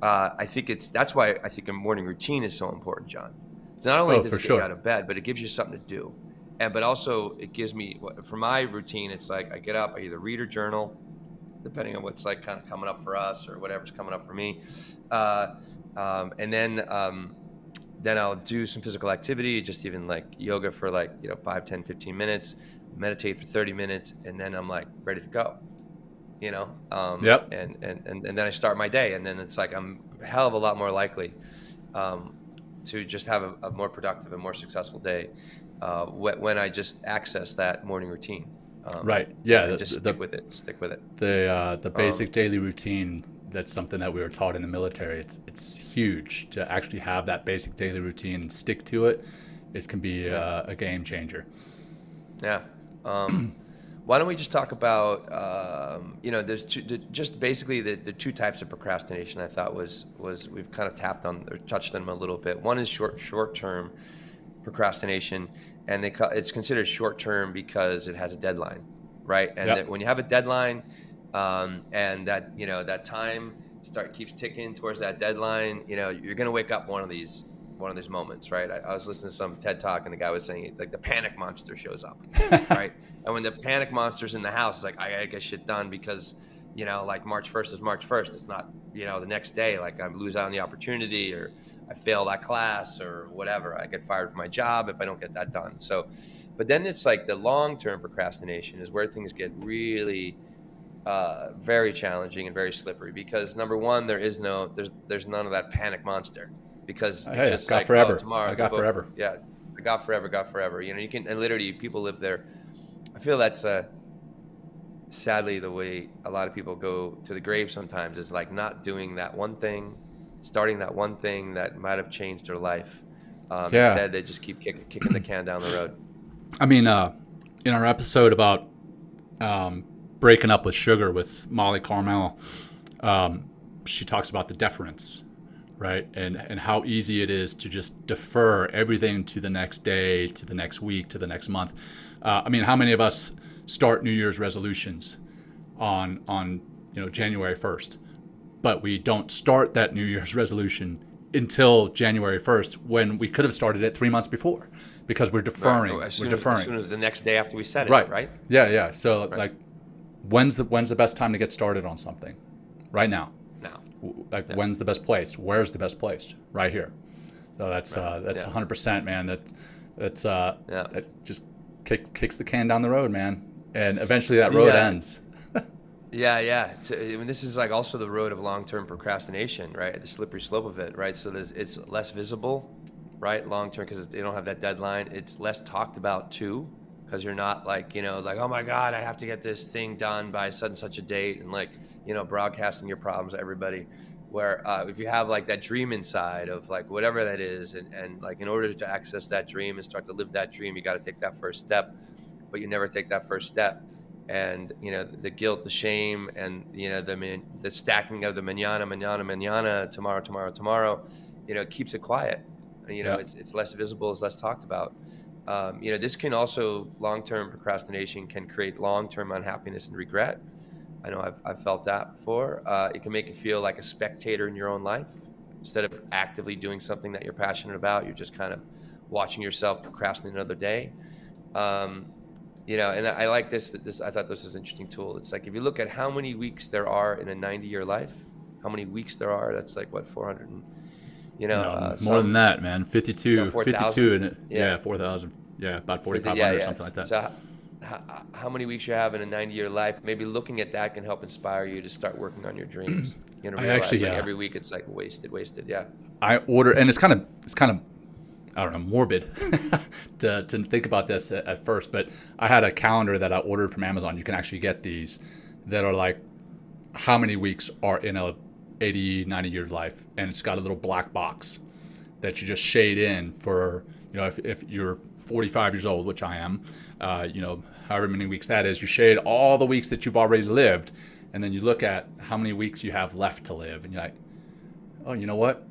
that's why I think a morning routine is so important, John. So not only Oh, does for it get sure. you out of bed, but it gives you something to do. But also it gives me, for my routine, it's like I get up, I either read or journal, depending on what's like kind of coming up for us or whatever's coming up for me. And then I'll do some physical activity, just even like yoga for like, 5, 10, 15 minutes, meditate for 30 minutes. And then I'm like ready to go, Yep. and then I start my day. And then it's like, I'm a hell of a lot more likely to just have a more productive and more successful day when I just access that morning routine. Right. Yeah. And just stick with it. The basic daily routine. That's something that we were taught in the military. It's huge to actually have that basic daily routine and stick to it. It can be a game changer. Yeah. Why don't we just talk about there's just basically the two types of procrastination I thought was we've kind of tapped on or touched on them a little bit. One is short-term procrastination, and it's considered short-term because it has a deadline, right? And that when you have a deadline, and that that time keeps ticking towards that deadline, you're gonna wake up one of these moments, right? I was listening to some TED talk, and the guy was saying like the panic monster shows up, right? And when the panic monster's in the house, it's like, I gotta get shit done because like March 1st is March 1st. It's not the next day, like I lose out on the opportunity, or I fail that class, or whatever. I get fired from my job if I don't get that done. So, but then it's like the long-term procrastination is where things get really very challenging and very slippery, because number one, there's none of that panic monster, because it's just got like, forever. Tomorrow I got forever. Yeah, I got forever. You can, and literally people live there. I feel that's sadly the way a lot of people go to the grave sometimes, is like not doing that one thing, starting that one thing that might have changed their life. Instead, they just keep kicking the can down the road. I mean, in our episode about breaking up with sugar with Molly Carmel, she talks about the deference, right? And how easy it is to just defer everything to the next day, to the next week, to the next month. I mean, how many of us start New Year's resolutions on January 1st, but we don't start that New Year's resolution until January 1st, when we could have started it 3 months before, because we're deferring. As soon as the next day after we set it, right? Yeah. So like, when's the best time to get started on something? Right now. When's the best place? Where's the best place? Right here. So that's 100%, man. That just kicks the can down the road, man, and eventually that road ends. Yeah. I mean, this is like also the road of long-term procrastination, right? The slippery slope of it, right? So it's less visible, right? Long-term, because they don't have that deadline. It's less talked about too, because you're not like, like, oh my God, I have to get this thing done by such and such a date, and like, broadcasting your problems to everybody. Where if you have like that dream inside of like whatever that is, and like in order to access that dream and start to live that dream, you got to take that first step, but you never take that first step. And the guilt, the shame, and the stacking of the mañana, tomorrow, keeps it quiet. It's less visible, it's less talked about. This can also, long-term procrastination can create long-term unhappiness and regret. I know I've felt that before. It can make you feel like a spectator in your own life instead of actively doing something that you're passionate about. You're just kind of watching yourself procrastinate another day. And I like this. I thought this was an interesting tool. It's like, if you look at how many weeks there are in a 90-year life, how many weeks there are, that's like what, 400 and, more than that, man. 52, 52, and 4,000. Yeah, about 4,500 or something like that. So how many weeks you have in a 90-year life? Maybe looking at that can help inspire you to start working on your dreams. Realize every week it's like wasted. Yeah. I order, and it's kind of I don't know, morbid to think about this at first, but I had a calendar that I ordered from Amazon. You can actually get these that are like how many weeks are in a 80, 90-year life, and it's got a little black box that you just shade in for, if you're 45 years old, which I am, however many weeks that is, you shade all the weeks that you've already lived, and then you look at how many weeks you have left to live, and you're like, oh, you know what?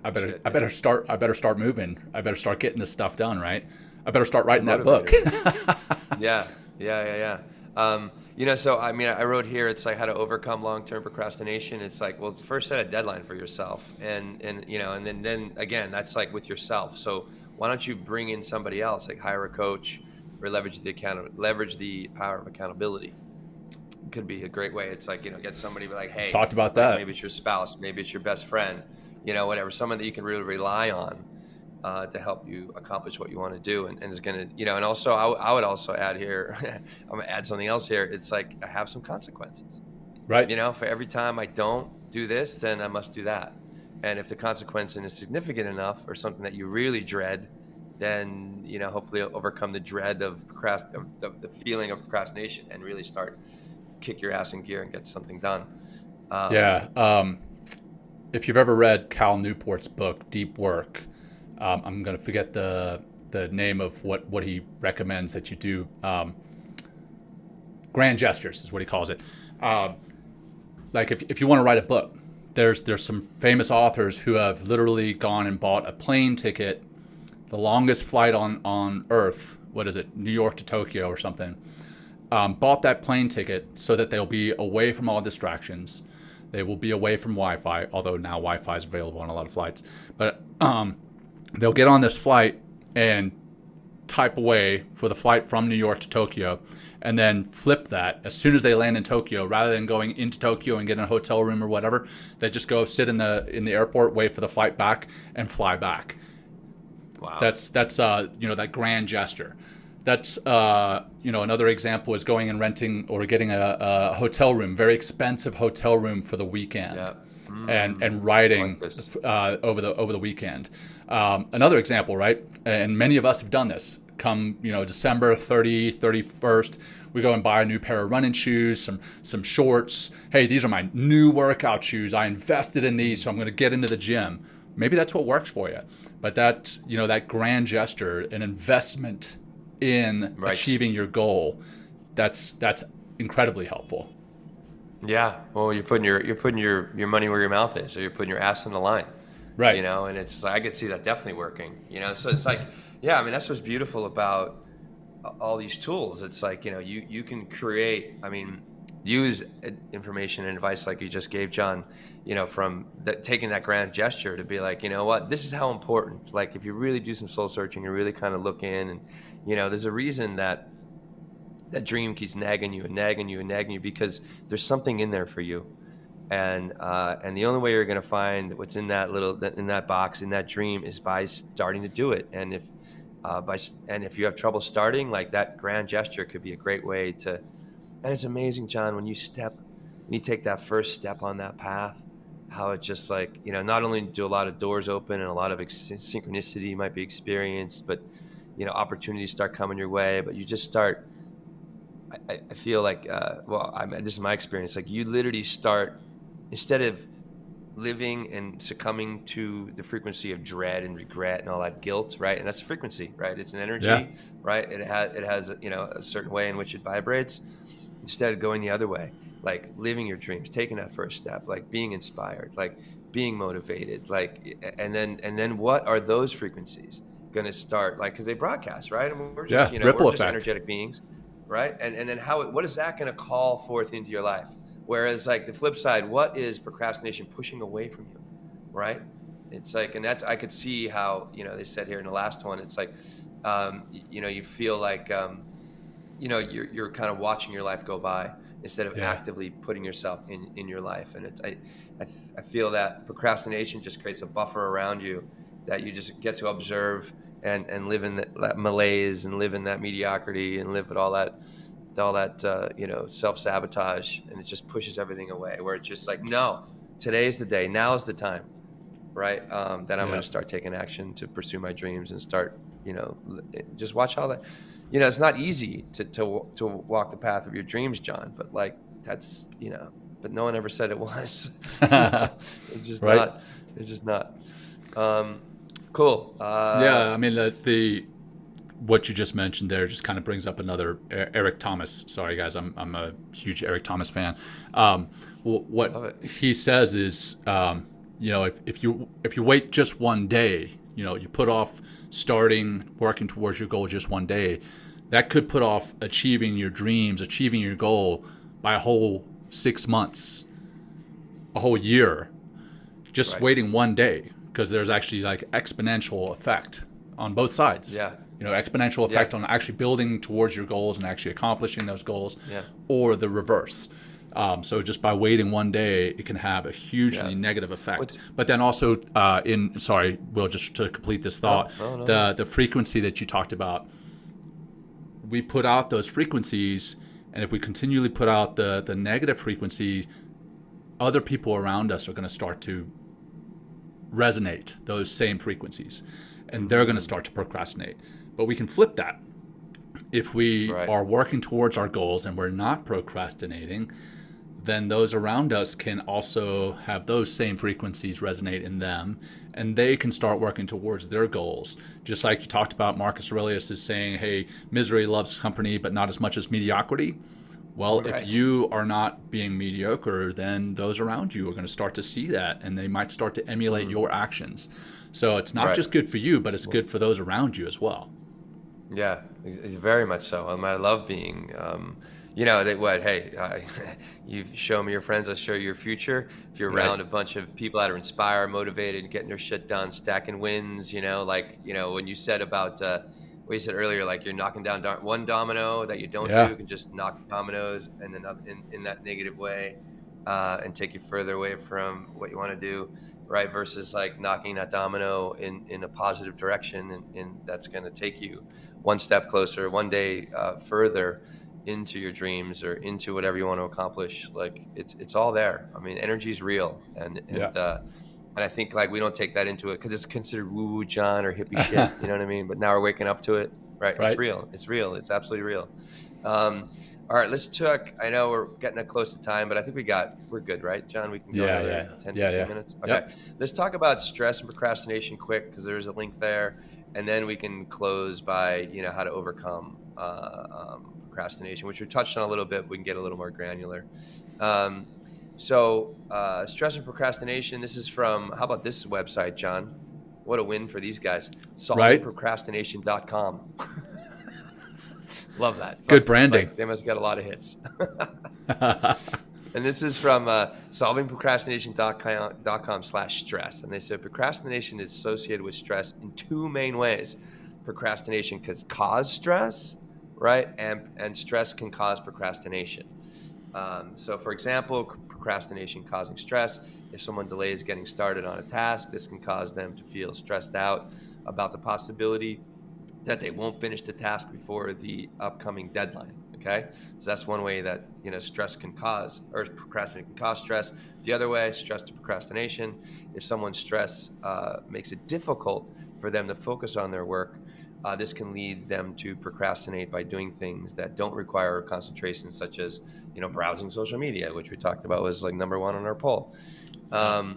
I better start moving. I better start getting this stuff done, right? I better start writing that book. Yeah. So I mean, I wrote here, it's like how to overcome long-term procrastination. It's like, well, first set a deadline for yourself, and then again, that's like with yourself. So why don't you bring in somebody else, like hire a coach or leverage the power of accountability? It could be a great way. It's like, get somebody like, hey, Talked about like that. maybe it's your spouse, maybe it's your best friend, whatever, someone that you can really rely on to help you accomplish what you want to do. And is going to, and also I would also add here, I'm going to add something else here. It's like, I have some consequences, Right. for every time I don't do this, then I must do that. And if the consequence is significant enough or something that you really dread, then, hopefully you'll overcome the dread of the feeling of procrastination and really start kick your ass in gear and get something done. If you've ever read Cal Newport's book, Deep Work, I'm going to forget the name of what he recommends that you do. Grand gestures is what he calls it. Like if you want to write a book, there's some famous authors who have literally gone and bought a plane ticket, the longest flight on Earth. What is it? New York to Tokyo or something. Bought that plane ticket so that they'll be away from all distractions. They will be away from Wi-Fi, although now Wi-Fi is available on a lot of flights. But they'll get on this flight and type away for the flight from New York to Tokyo, and then flip that as soon as they land in Tokyo. Rather than going into Tokyo and getting a hotel room or whatever, they just go sit in the airport, wait for the flight back, and fly back. Wow. That's that grand gesture. That's another example is going and renting or getting a hotel room, very expensive hotel room for the weekend, and writing over the weekend. Another example, right? And many of us have done this. Come December 31st, we go and buy a new pair of running shoes, some shorts. Hey, these are my new workout shoes. I invested in these, so I'm going to get into the gym. Maybe that's what works for you, but that that grand gesture, an investment in achieving your goal, that's incredibly helpful. Yeah, well, you're putting your money where your mouth is, or you're putting your ass on the line, right? And it's like, I could see that definitely working. So it's like, yeah, I mean, that's what's beautiful about all these tools. It's like, you can create, use information and advice like you just gave, John, from taking that grand gesture to be like, what, this is how important. Like, if you really do some soul searching, you really kind of look in, and there's a reason that dream keeps nagging you, because there's something in there for you, and the only way you're going to find what's in that box, in that dream, is by starting to do it. And if you have trouble starting, like, that grand gesture could be a great way to. And it's amazing, John, when you take that first step on that path, how it just, like, not only do a lot of doors open and a lot of synchronicity might be experienced, but opportunities start coming your way. But you just start. I feel like, this is my experience. Like, you literally start, instead of living and succumbing to the frequency of dread and regret and all that guilt, right? And that's a frequency, right? It's an energy, right? It has a certain way in which it vibrates. Instead of going the other way, like living your dreams, taking that first step, like being inspired, like being motivated, like, and then what are those frequencies going to start, like, because they broadcast, right? I mean, we're just, ripple we're just effect. Energetic beings, right? And then what is that going to call forth into your life? Whereas, like, the flip side, what is procrastination pushing away from you, right? It's like, and that's, I could see how, they said here in the last one, it's like, you feel like, you're kind of watching your life go by instead of actively putting yourself in your life. And I feel that procrastination just creates a buffer around you that you just get to observe and live in that malaise, and live in that mediocrity, and live with all that self-sabotage, and it just pushes everything away, where it's just like, no, today's the day, now's the time, right? That I'm going to start taking action to pursue my dreams and start, just watch how that, it's not easy to walk the path of your dreams, John, but, like, that's, but no one ever said it was. It's just not, it's just not. Cool. I mean, the what you just mentioned there just kind of brings up another Eric Thomas. Sorry, guys, I'm a huge Eric Thomas fan. What he says is, if you wait just one day, you put off working towards your goal just one day, that could put off achieving your dreams, achieving your goal by a whole 6 months, a whole year, just waiting one day, because there's actually, like, exponential effect on both sides. Yeah. Exponential effect on actually building towards your goals and actually accomplishing those goals, or the reverse. So just by waiting one day, it can have a hugely negative effect. But then also, Will, just to complete this thought, the frequency that you talked about, we put out those frequencies, and if we continually put out the negative frequency, other people around us are going to start to resonate those same frequencies, and they're going to start to procrastinate. But we can flip that. If we are working towards our goals and we're not procrastinating, then those around us can also have those same frequencies resonate in them, and they can start working towards their goals. Just like you talked about, Marcus Aurelius is saying, hey, misery loves company, but not as much as mediocrity. Well, if you are not being mediocre, then those around you are going to start to see that, and they might start to emulate your actions. So it's not just good for you, but it's good for those around you as well. Yeah, very much so. I love being, you show me your friends, I'll show you your future. If you're around a bunch of people that are inspired, motivated, getting their shit done, stacking wins, when you said about, what you said earlier, like you're knocking down one domino that you don't do, you can just knock dominoes and then in that negative way, and take you further away from what you want to do, right? Versus like knocking that domino in a positive direction, and that's going to take you one step closer, one day further into your dreams or into whatever you want to accomplish. Like it's all there. I mean, energy is real, and I think like we don't take that into it because it's considered woo-woo John or hippie shit. You know what I mean? But now we're waking up to it, right? It's real. It's real. It's absolutely real. All right, let's talk. I know we're getting close to time, but I think we're good, right, John? We can go another 10, 15 minutes. Okay. Let's talk about stress and procrastination quick, because there's a link there, and then we can close by how to overcome procrastination, which we touched on a little bit. We can get a little more granular. So stress and procrastination. This is from, how about this website, John? What a win for these guys. Solvingprocrastination.com. Love that. Good branding. They must get a lot of hits. And this is from solvingprocrastination.com/stress. And they said procrastination is associated with stress in two main ways. Procrastination can cause stress, right? And stress can cause procrastination. So for example, procrastination causing stress. If someone delays getting started on a task, this can cause them to feel stressed out about the possibility that they won't finish the task before the upcoming deadline. Okay, so that's one way that stress can cause, or procrastination can cause stress. The other way, stress to procrastination. If someone's stress makes it difficult for them to focus on their work, this can lead them to procrastinate by doing things that don't require concentration, such as browsing social media, which we talked about was like number one on our poll. How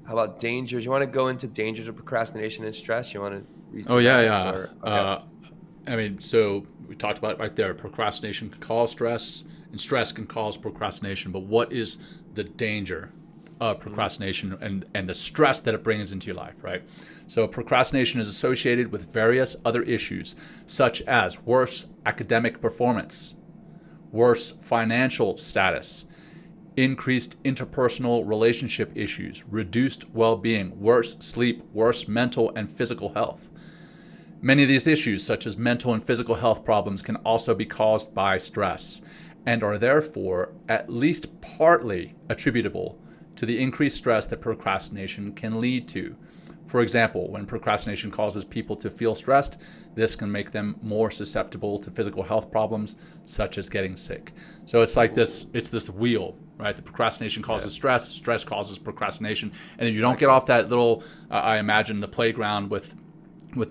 about dangers? You want to go into dangers of procrastination and stress? You want to? So we talked about it right there. Procrastination can cause stress, and stress can cause procrastination. But what is the danger of procrastination and the stress that it brings into your life, right? So procrastination is associated with various other issues, such as worse academic performance, worse financial status, increased interpersonal relationship issues, reduced well-being, worse sleep, worse mental and physical health. Many of these issues, such as mental and physical health problems, can also be caused by stress and are therefore at least partly attributable to the increased stress that procrastination can lead to. For example, when procrastination causes people to feel stressed, this can make them more susceptible to physical health problems, such as getting sick. So it's like this wheel, right? The procrastination causes stress, stress causes procrastination. And if you don't get off that little, I imagine the playground with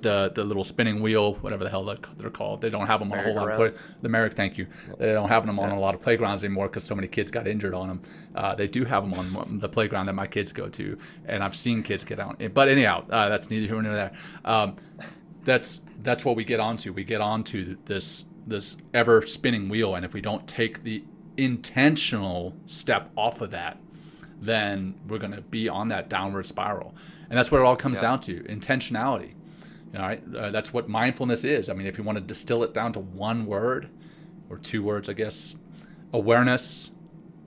the little spinning wheel, whatever the hell they're called. They don't have them on a whole lot of the merrick. Thank you. They don't have them on a lot of playgrounds anymore because so many kids got injured on them. They do have them on the playground that my kids go to, and I've seen kids get out. But anyhow, that's neither here nor there. That's what we get onto. We get onto this ever spinning wheel, and if we don't take the intentional step off of that, then we're going to be on that downward spiral. And that's what it all comes down to: intentionality. All right, that's what mindfulness is. I mean, if you want to distill it down to one word or two words, I guess, awareness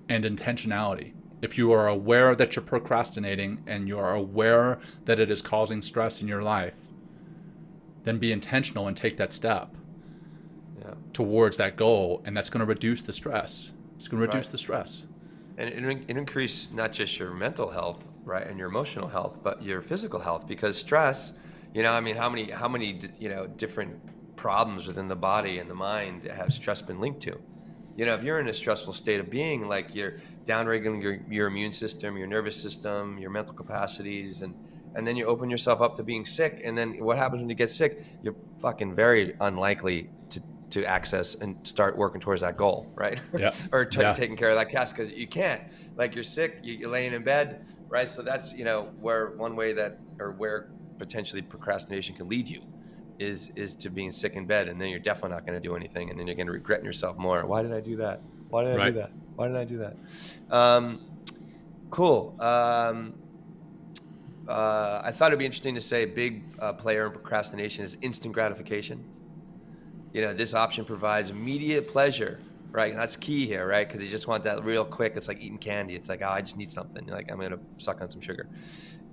and intentionality. If you are aware that you're procrastinating and you are aware that it is causing stress in your life, then be intentional and take that step towards that goal, and that's going to reduce the stress. It's going to reduce the stress. And it increase not just your mental health, right, and your emotional health, but your physical health, because stress, I mean, how many different problems within the body and the mind have stress been linked to? If you're in a stressful state of being, like you're downregulating your immune system, your nervous system, your mental capacities, and then you open yourself up to being sick. And then what happens when you get sick? You're fucking very unlikely to access and start working towards that goal, right? Yeah. Or taking care of that cast, because you can't. Like, you're sick, you're laying in bed, right? So that's where one way where potentially procrastination can lead you is to being sick in bed, and then you're definitely not going to do anything, and then you're going to regret yourself more. Why did I do that? Why did I do that? Why did I do that? Cool. I thought it'd be interesting to say a big player in procrastination is instant gratification. This option provides immediate pleasure, right? And that's key here, right? Because you just want that real quick. It's like eating candy. It's like, oh, I just need something. You're like, I'm going to suck on some sugar.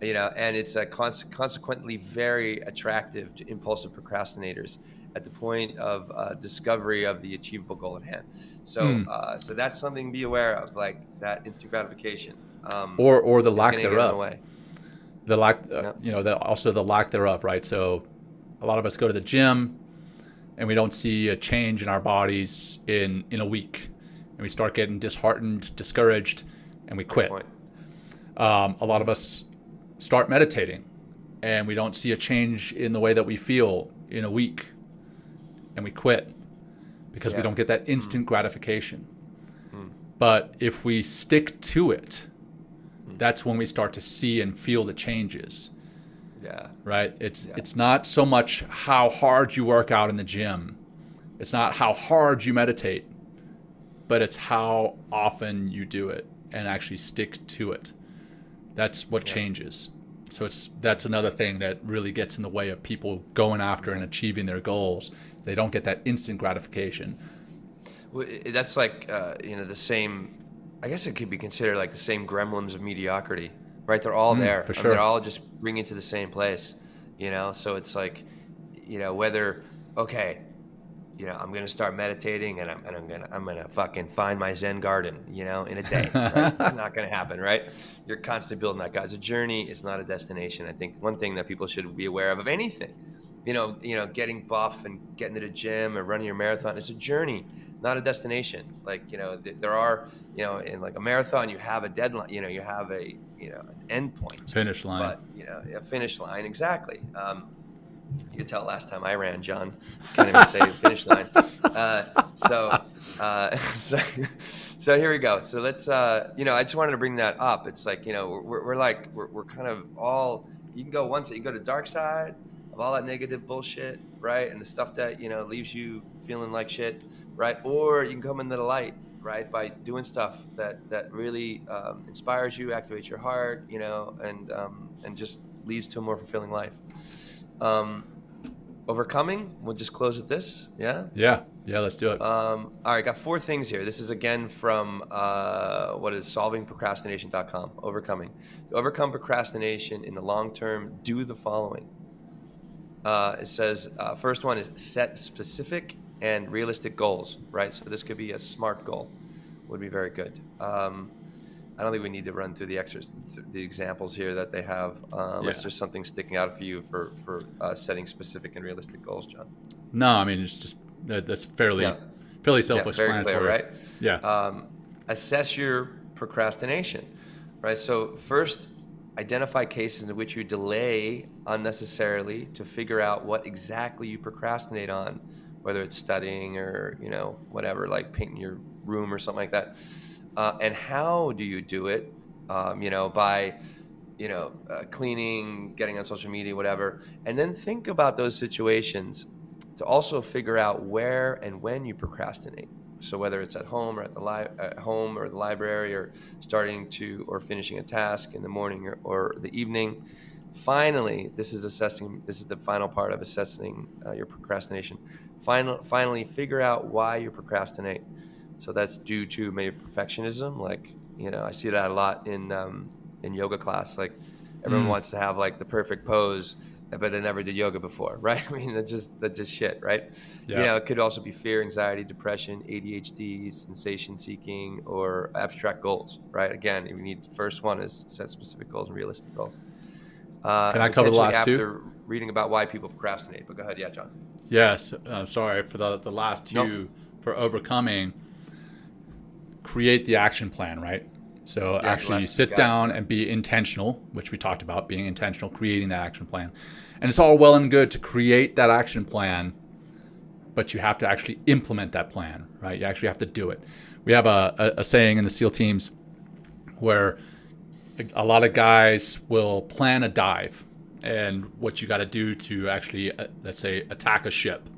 And it's consequently very attractive to impulsive procrastinators at the point of discovery of the achievable goal at hand. So so that's something to be aware of, like that instant gratification. Or the lack thereof. The lack, also the lack thereof, right? So a lot of us go to the gym and we don't see a change in our bodies in a week. And we start getting disheartened, discouraged, and we quit. A lot of us start meditating and we don't see a change in the way that we feel in a week, and we quit because we don't get that instant gratification. But if we stick to it, that's when we start to see and feel the changes. Right? It's not so much how hard you work out in the gym. It's not how hard you meditate, but it's how often you do it and actually stick to it. That's what changes. So that's another thing that really gets in the way of people going after and achieving their goals. They don't get that instant gratification. Well, that's like the same. I guess it could be considered like the same gremlins of mediocrity, right? They're all there. For sure. They're all just bringing to the same place, So it's like, whether I'm gonna start meditating and I'm gonna fucking find my Zen garden, in a day. Right? It's not gonna happen, right? You're constantly building that, guys. A journey is not a destination. I think one thing that people should be aware of anything, getting buff and getting to the gym or running your marathon, it's a journey, not a destination. Like, there are, in like a marathon, you have a deadline, you have a, an end point. Finish line. But, a finish line, exactly. You could tell last time I ran, John. Can't even say finish line. So here we go. So let's, I just wanted to bring that up. It's like, we're kind of all, you can go to dark side of all that negative bullshit, right? And the stuff that, leaves you feeling like shit, right? Or you can come into the light, right? By doing stuff that really inspires you, activates your heart, and just leads to a more fulfilling life. Overcoming, we'll just close with this. Yeah, let's do it. All right, got 4 things here. This is again from solvingprocrastination.com. Overcoming. To overcome procrastination in the long term, do the following. It says first one is set specific and realistic goals, right? So this could be a SMART goal, would be very good. I don't think we need to run through the examples here that they have, unless there's something sticking out for you for setting specific and realistic goals, John. No, I mean, it's just that's fairly self-explanatory. Very clear, right? Yeah. Assess your procrastination, right? So first, identify cases in which you delay unnecessarily to figure out what exactly you procrastinate on, whether it's studying or whatever, like painting your room or something like that. And how do you do it? By, cleaning, getting on social media, whatever. And then think about those situations to also figure out where and when you procrastinate. So whether it's at home or at the library, or or finishing a task in the morning or the evening. Finally, this is the final part of assessing your procrastination. Finally, figure out why you procrastinate. So that's due to maybe perfectionism, like I see that a lot in yoga class. Like everyone wants to have like the perfect pose, but they never did yoga before, right? I mean, that's just shit, right? Yeah. It could also be fear, anxiety, depression, ADHD, sensation seeking, or abstract goals, right? Again, we need the first one is set specific goals and realistic goals. Can And I cover the potentially last two? after reading about why people procrastinate. But go ahead, yeah, John. Yes. Sorry for the last two. Nope. For overcoming, create the action plan, right? So Yeah, actually sit down and be intentional, which we talked about, being intentional, creating that action plan. And it's all well and good to create that action plan, but you have to actually implement that plan, right? You actually have to do it. We have a saying in the SEAL teams where a lot of guys will plan a dive and what you got to do to actually, let's say, attack a ship.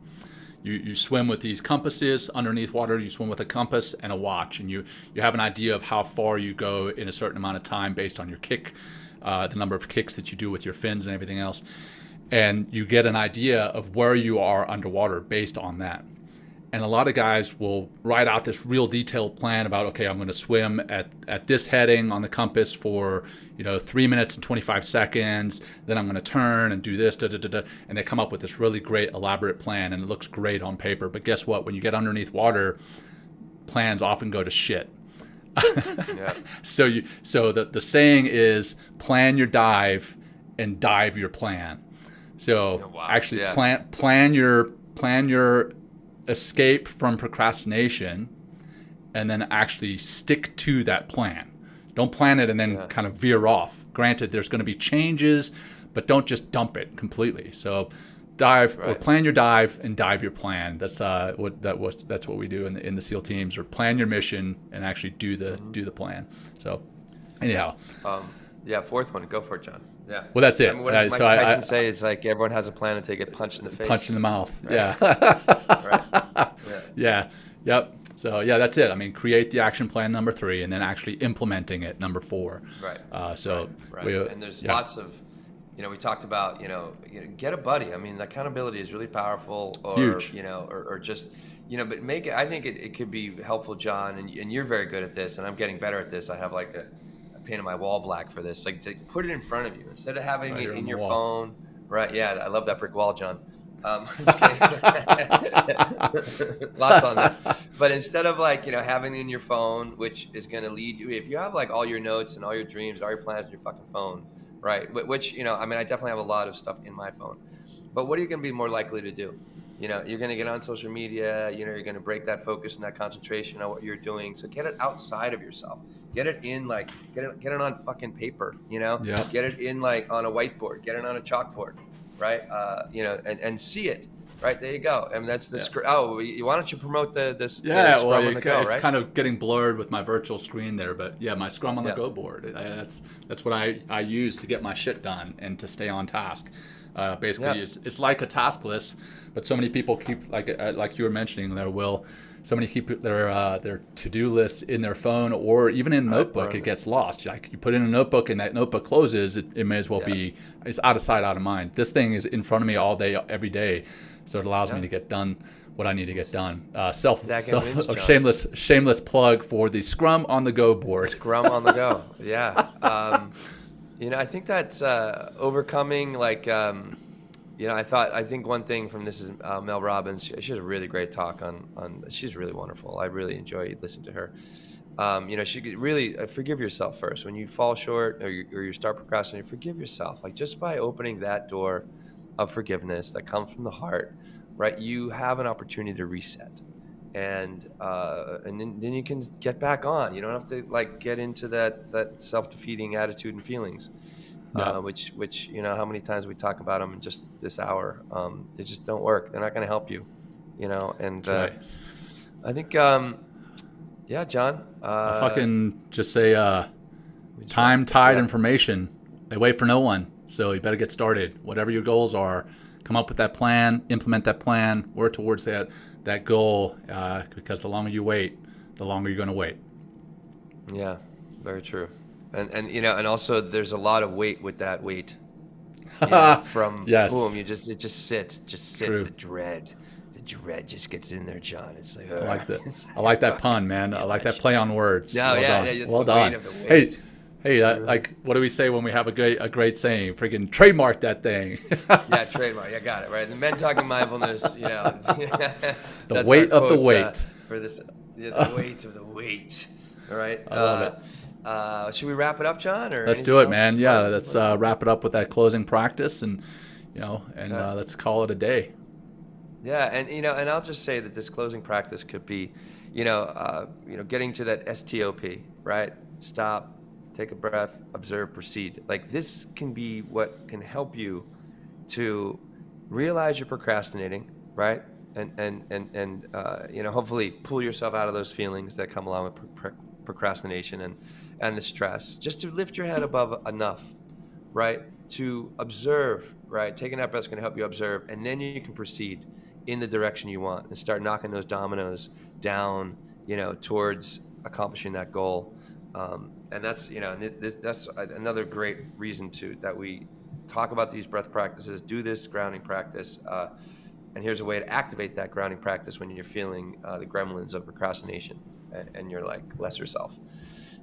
You swim with these compasses underneath water. You swim with a compass and a watch, and you have an idea of how far you go in a certain amount of time based on your kick, the number of kicks that you do with your fins and everything else. And you get an idea of where you are underwater based on that. And a lot of guys will write out this real detailed plan about, okay, I'm going to swim at this heading on the compass for 3 minutes and 25 seconds. Then I'm going to turn and do this, and they come up with this really great elaborate plan, and it looks great on paper. But guess what? When you get underneath water, plans often go to shit. Yeah. So the saying is plan your dive and dive your plan. So actually plan your escape from procrastination and then actually stick to that plan. Don't plan it and then kind of veer off. Granted, there's going to be changes, but don't just dump it completely. So dive or plan your dive and dive your plan. That's what we do in the SEAL teams, or plan your mission and actually do the plan. So anyhow. Fourth one. Go for it, John. Yeah. Well, that's it. I mean, what does Mike Tyson say? Is like everyone has a plan until they get punched in the face. Punch in the mouth. Right? Yeah. Right. Yeah. Yep. So that's it. I mean, create the action plan number 3, and then actually implementing it number 4. Right. Right. And there's lots of, we talked about, get a buddy. I mean, accountability is really powerful. Or, huge. Or just, but make it. I think it could be helpful, John, and you're very good at this, and I'm getting better at this. I have like a painted my wall black for this, like to put it in front of you instead of having it in your phone. Right. Yeah. I love that brick wall, John. Just kidding. Lots on that. But instead of having it in your phone, which is going to lead you, if you have like all your notes and all your dreams, all your plans in your fucking phone, right? Which, I definitely have a lot of stuff in my phone, but what are you going to be more likely to do? You're going to get on social media, you're going to break that focus and that concentration on what you're doing. So get it outside of yourself. Get it in get it on fucking paper, get it in on a whiteboard, get it on a chalkboard, right? And see it, right? There you go. I mean, that's the why don't you promote this Scrum on the Go, it's right? kind of getting blurred with my virtual screen there, but my Scrum on the Go board. That's what I use to get my shit done and to stay on task. Basically, it's like a task list, but so many people keep like you were mentioning there, Will. So many keep their to-do lists in their phone or even in a notebook. It gets lost. Like you put in a notebook and that notebook closes, it may as well be. It's out of sight, out of mind. This thing is in front of me all day, every day, so it allows me to get done what I need to get done. Shameless plug for the Scrum on the Go board. Scrum on the Go. Yeah. I think that's overcoming I think one thing from this is Mel Robbins. She has a really great talk on. She's really wonderful. I really enjoy listening to her. She could really forgive yourself first when you fall short or you start procrastinating. Forgive yourself, just by opening that door of forgiveness that comes from the heart, right? You have an opportunity to reset, and then you can get back on. You don't have to get into that self-defeating attitude and feelings. Which how many times we talk about them in just this hour. They just don't work. They're not going to help you, and right. I think John, I fucking just say time-tied information. They wait for no one, so you better get started. Whatever your goals are, come up with that plan, implement that plan, work towards that goal, because the longer you wait, the longer you're going to wait. Yeah, very true. And also there's a lot of weight with that weight. From yes. boom, it just sits, True. the dread. the dread just gets in there, John. It's like, I like that pun, man. I like that play on words. No, well done. it's well the done. weight of the weight. Hey, like, what do we say when we have a great saying? Freaking trademark that thing. Yeah, trademark. I got it right. The Men Talking Mindfulness. You know, the weight of the weight. For this, the weight of the weight. All right. I love it. Should we wrap it up, John? Or let's do it, man. Yeah, let's wrap it up with that closing practice, and let's call it a day. Yeah, and I'll just say that this closing practice could be, getting to that STOP, right? Stop. Take a breath, observe, proceed. Like, this can be what can help you to realize you're procrastinating, right? And hopefully pull yourself out of those feelings that come along with procrastination and the stress. Just to lift your head above enough, right? To observe, right? Taking that breath is going to help you observe, and then you can proceed in the direction you want and start knocking those dominoes down, towards accomplishing that goal. And that's, that's another great reason that we talk about these breath practices, do this grounding practice. And here's a way to activate that grounding practice when you're feeling the gremlins of procrastination and you're like lesser self.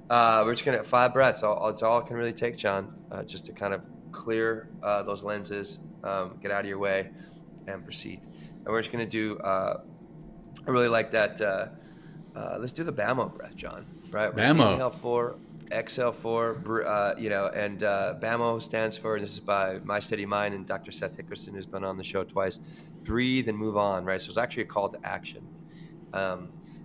We're just going to 5 breaths. It's all it can really take, John, just to kind of clear those lenses, get out of your way and proceed. And we're just going to do, I really like that. Let's do the BAMO breath, John. Right? BAMO. Inhale 4, exhale 4, and BAMO stands for, and this is by My Steady Mind and Dr. Seth Hickerson, who's been on the show twice, breathe and move on, right? So it's actually a call to action.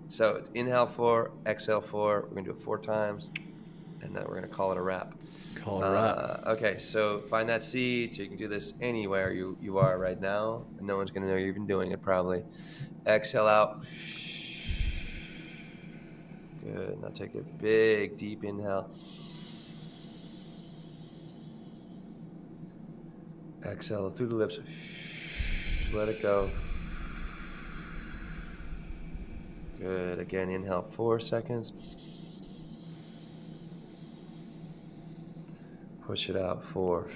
So inhale 4, exhale 4, we're going to do it 4 times, and then we're going to call it a wrap. Okay, so find that seat. You can do this anywhere you are right now, and no one's going to know you're even doing it probably. Exhale out. Good. Now take a big, deep inhale. Exhale through the lips. Let it go. Good. Again, inhale 4 seconds. Push it out 4.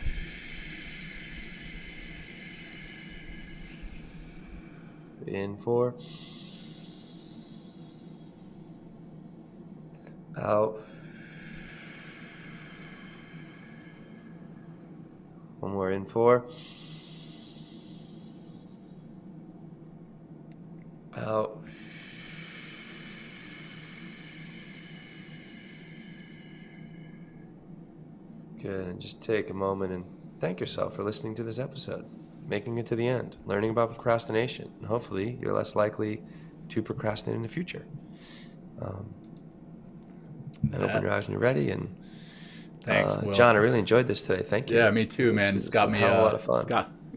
In 4. Out. One more in 4. Out. Good. And just take a moment and thank yourself for listening to this episode, making it to the end, learning about procrastination, and hopefully you're less likely to procrastinate in the future. And open your eyes when you're ready. And thanks, Will. John, I really enjoyed this today. Thank you. Yeah, me too, man. It's got me a lot of fun. It's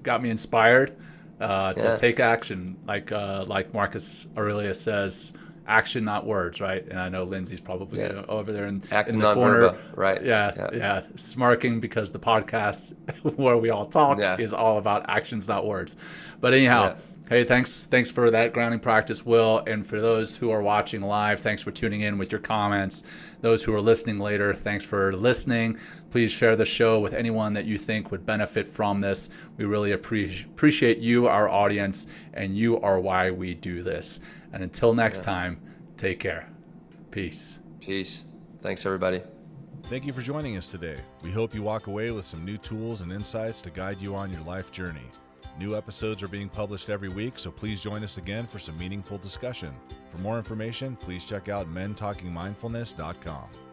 got me inspired to take action. Like Marcus Aurelius says, action, not words, right? And I know Lindsay's probably over there in the corner, right? Yeah, smirking because the podcast where we all talk is all about actions, not words. But anyhow. Hey, thanks for that grounding practice, Will. And for those who are watching live, thanks for tuning in with your comments. Those who are listening later, thanks for listening. Please share the show with anyone that you think would benefit from this. We really appreciate you, our audience, and you are why we do this. And until next time, take care. Peace. Peace. Thanks, everybody. Thank you for joining us today. We hope you walk away with some new tools and insights to guide you on your life journey. New episodes are being published every week, so please join us again for some meaningful discussion. For more information, please check out mentalkingmindfulness.com.